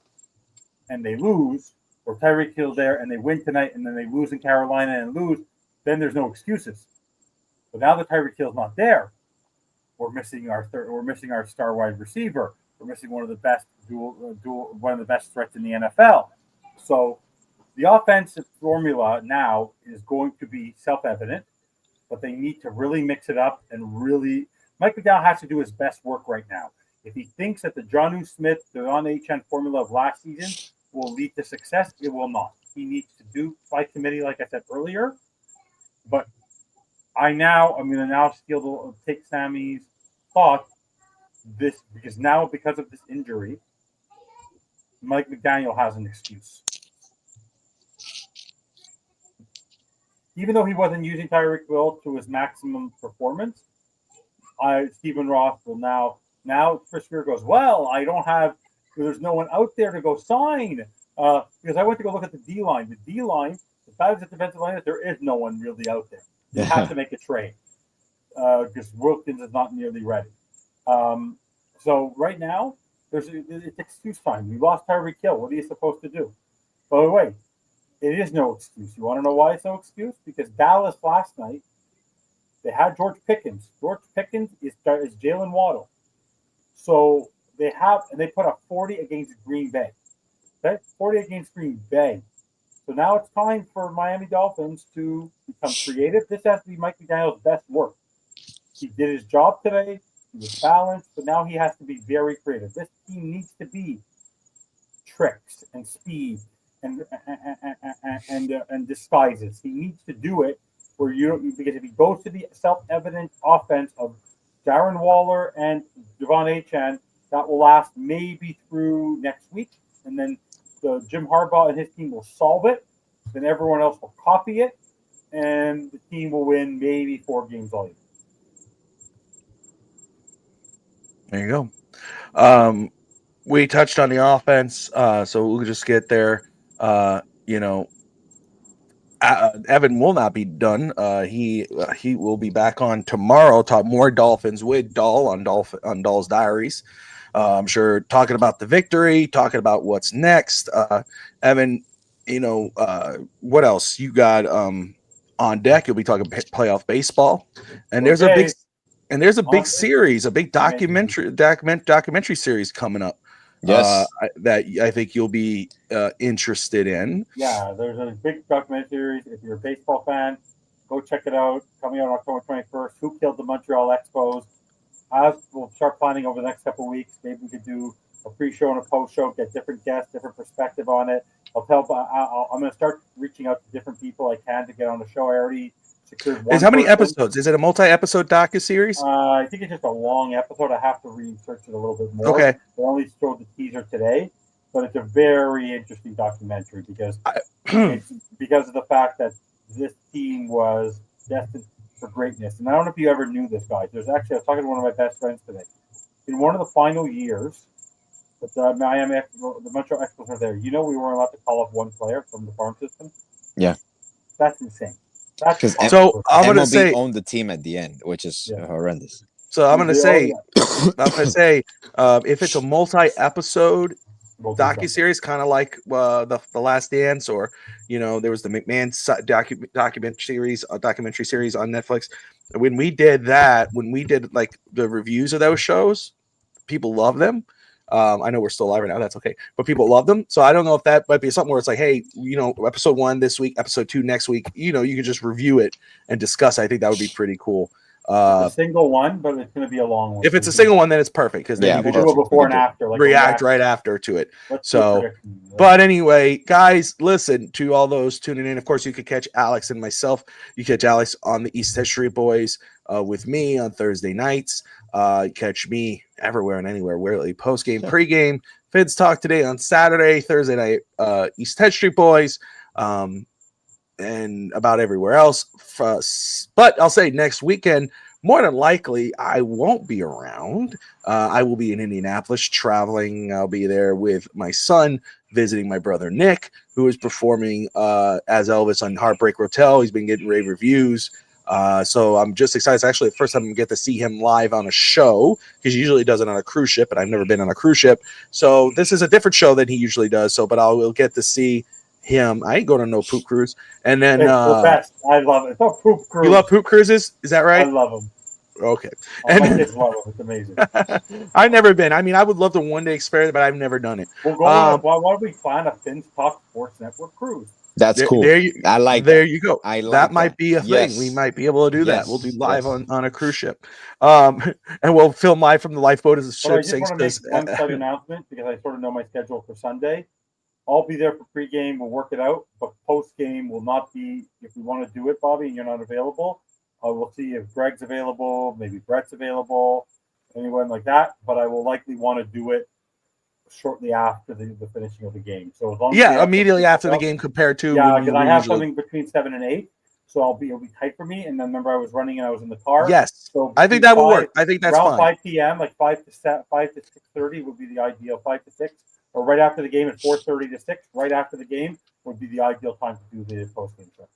and they lose, or Tyreek Hill there and they win tonight and then they lose in Carolina and lose, then there's no excuses. But now that Tyreek Hill's not there, we're missing our star wide receiver. We're missing one of the best one of the best threats in the NFL. So the offensive formula now is going to be self-evident, but they need to really mix it up and really. Mike McDowell has to do his best work right now. If he thinks that the Jonnu Smith, Devon Achane formula of last season will lead to success, it will not. He needs to do by committee, like I said earlier. But I'm going to take Sammy's thought. Because of this injury, Mike McDaniel has an excuse. Even though he wasn't using Tyreek Hill to his maximum performance, Stephen Ross will now Chris Greer goes, well, there's no one out there to go sign because I went to go look at the D-line. The D-line, as bad as the defensive line is, there is no one really out there. You have to make a trade because Wilkins is not nearly ready. So right now, it's excuse time. We lost Tyreek Hill. What are you supposed to do? By the way, it is no excuse. You want to know why it's no excuse? Because Dallas last night, they had George Pickens. George Pickens is Jalen Waddle. So they put up 40 against Green Bay. Okay? 40 against Green Bay. So now it's time for Miami Dolphins to become creative. This has to be Mike McDaniel's best work. He did his job today. He was balanced, but now he has to be very creative. This team needs to be tricks and speed and disguises. He needs to do it because if he goes to the self-evident offense of Darren Waller and Devon Achane, that will last maybe through next week, and then Jim Harbaugh and his team will solve it. Then everyone else will copy it, and the team will win maybe 4 games all year. There you go. We touched on the offense, so we'll just get there. Evan will not be done. He will be back on tomorrow. Talk more Dolphins with Doll on Doll's Diaries. I'm sure talking about the victory, talking about what's next. Evan, what else you got on deck? You'll be talking playoff baseball, and there's a big series, a big documentary series coming up. Yes, that I think you'll be interested in. Yeah, there's a big documentary series. If you're a baseball fan, go check it out. Coming out on October 21st. Who killed the Montreal Expos? We'll start planning over the next couple of weeks. Maybe we could do a pre-show and a post-show, get different guests, different perspective on it. I'm going to start reaching out to different people I can to get on the show. I already secured one. How many episodes? Is it a multi-episode docu-series? I think it's just a long episode. I have to research it a little bit more. Okay. They only showed the teaser today, but it's a very interesting documentary because of the fact that this team was destined for greatness. And I don't know if you ever knew this, guys. I was talking to one of my best friends today. In one of the final years that the Montreal Expos were there, we weren't allowed to call up one player from the farm system. Yeah. That's insane. Because so I'm going to say owned the team at the end, which is horrendous. So I'm going to say, if it's a multi-episode docuseries, kind of like the Last Dance, or there was the McMahon documentary series on Netflix. When we did like the reviews of those shows, people love them. I know we're still live right now. That's okay, but people love them. So I don't know if that might be something where it's like, hey, episode 1 this week, episode 2 next week. You can just review it and discuss. I think that would be pretty cool. A single one, but it's going to be a long one. If it's a single one, then it's perfect because then you can just before and after, react right after to it. But anyway, guys, listen to all those tuning in. Of course, you could catch Alex and myself. You catch Alex on the East History Boys with me on Thursday nights. Catch me everywhere and anywhere. Really, post game, pregame, Fids Talk today on Saturday, Thursday night, East History Boys. And about everywhere else. But I'll say next weekend more than likely, I won't be around. I will be in Indianapolis traveling. I'll be there with my son, visiting my brother Nick, who is performing as Elvis on Heartbreak Hotel. He's been getting rave reviews. So I'm just excited. It's actually the first time I get to see him live on a show, because he usually does it on a cruise ship, and I've never been on a cruise ship. So this is a different show than he usually does. So, but we'll get to see him. I ain't going on no poop cruise. And then It's the best. I love it. It's a poop cruise. You love poop cruises? Is that right? I love them. Okay. My kids love them. It's amazing. I've never been. I mean, I would love to one day experience it, but I've never done it. We'll go on. Why don't we plan a Fins Talk Sports Network cruise? That's cool. I like there that. You go. I like that might be a thing. Yes. We might be able to do that. We'll do live on a cruise ship. And we'll film live from the lifeboat as a ship. I just want to make one slight announcement, because I sort of know my schedule for Sunday. I'll be there for pregame. We'll work it out, but postgame will not be. If we want to do it, Bobby, and you're not available, we'll see if Greg's available, maybe Brett's available, anyone like that. But I will likely want to do it shortly after the finishing of the game. So as long as immediately after the game, compared to because I have something between 7 and 8, so it'll be tight for me. And then remember, I was running and I was in the car. Yes, so I think that will work. I think that's around fine. 5 p.m., like 5 to 6:30 would be the ideal. 5 to 6, or right after the game at 4:30 to 6. Right after the game would be the ideal time to do the post game show.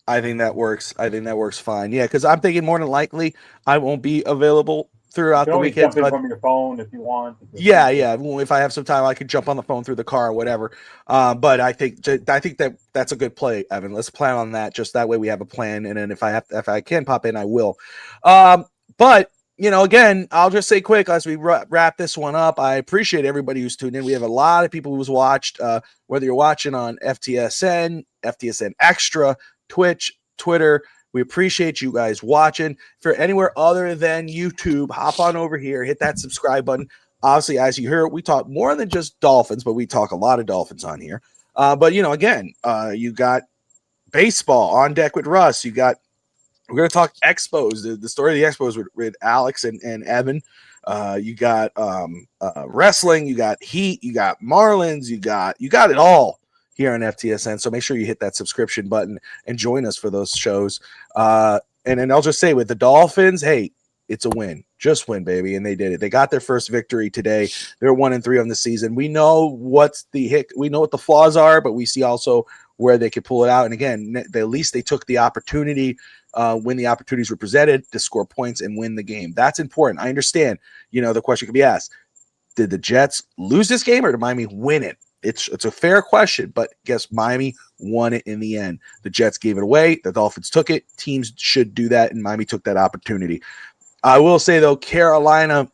I think that works. I think that works fine. Yeah, because I'm thinking more than likely I won't be available throughout the weekend. Jump in from your phone if you want. Yeah. If I have some time, I could jump on the phone through the car or whatever. But I think that's a good play, Evan. Let's plan on that. Just that way we have a plan, and then if I can pop in, I will. But again, I'll just say quick as we wrap this one up. I appreciate everybody who's tuned in. We have a lot of people who's watched. Whether you're watching on FTSN, FTSN Extra, Twitch, Twitter. We appreciate you guys watching. For anywhere other than YouTube, hop on over here, hit that subscribe button. Obviously, as you hear, we talk more than just Dolphins, but we talk a lot of Dolphins on here. But again, you got baseball on deck with Russ. We're going to talk Expos, the story of the Expos with Alex and Evan. You got wrestling, you got Heat, you got Marlins, you got it all here on FTSN. So make sure you hit that subscription button and join us for those shows. And then I'll just say with the Dolphins, hey, it's a win. Just win, baby. And they did it. They got their first victory today. They're 1-3 on the season. We know what's we know what the flaws are, but we see also where they could pull it out. And again, at least they took the opportunity when the opportunities were presented to score points and win the game. That's important. I understand, the question could be asked, did the Jets lose this game or did Miami win it? It's a fair question, but guess Miami won it in the end. The Jets gave it away. The Dolphins took it. Teams should do that, and Miami took that opportunity. I will say, though, Carolina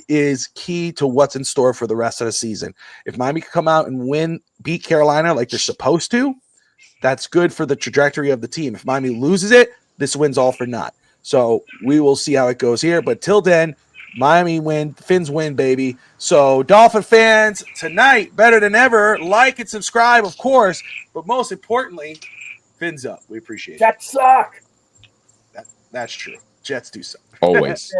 is key to what's in store for the rest of the season. If Miami can come out and beat Carolina like they're supposed to, that's good for the trajectory of the team. If Miami loses it, this win's all for naught. So we will see how it goes here. But till then, Miami win, Fins win, baby. So Dolphin fans, tonight, better than ever, like and subscribe, of course. But most importantly, Fins up. We appreciate it. Jets suck. That's true. Jets do suck. Always.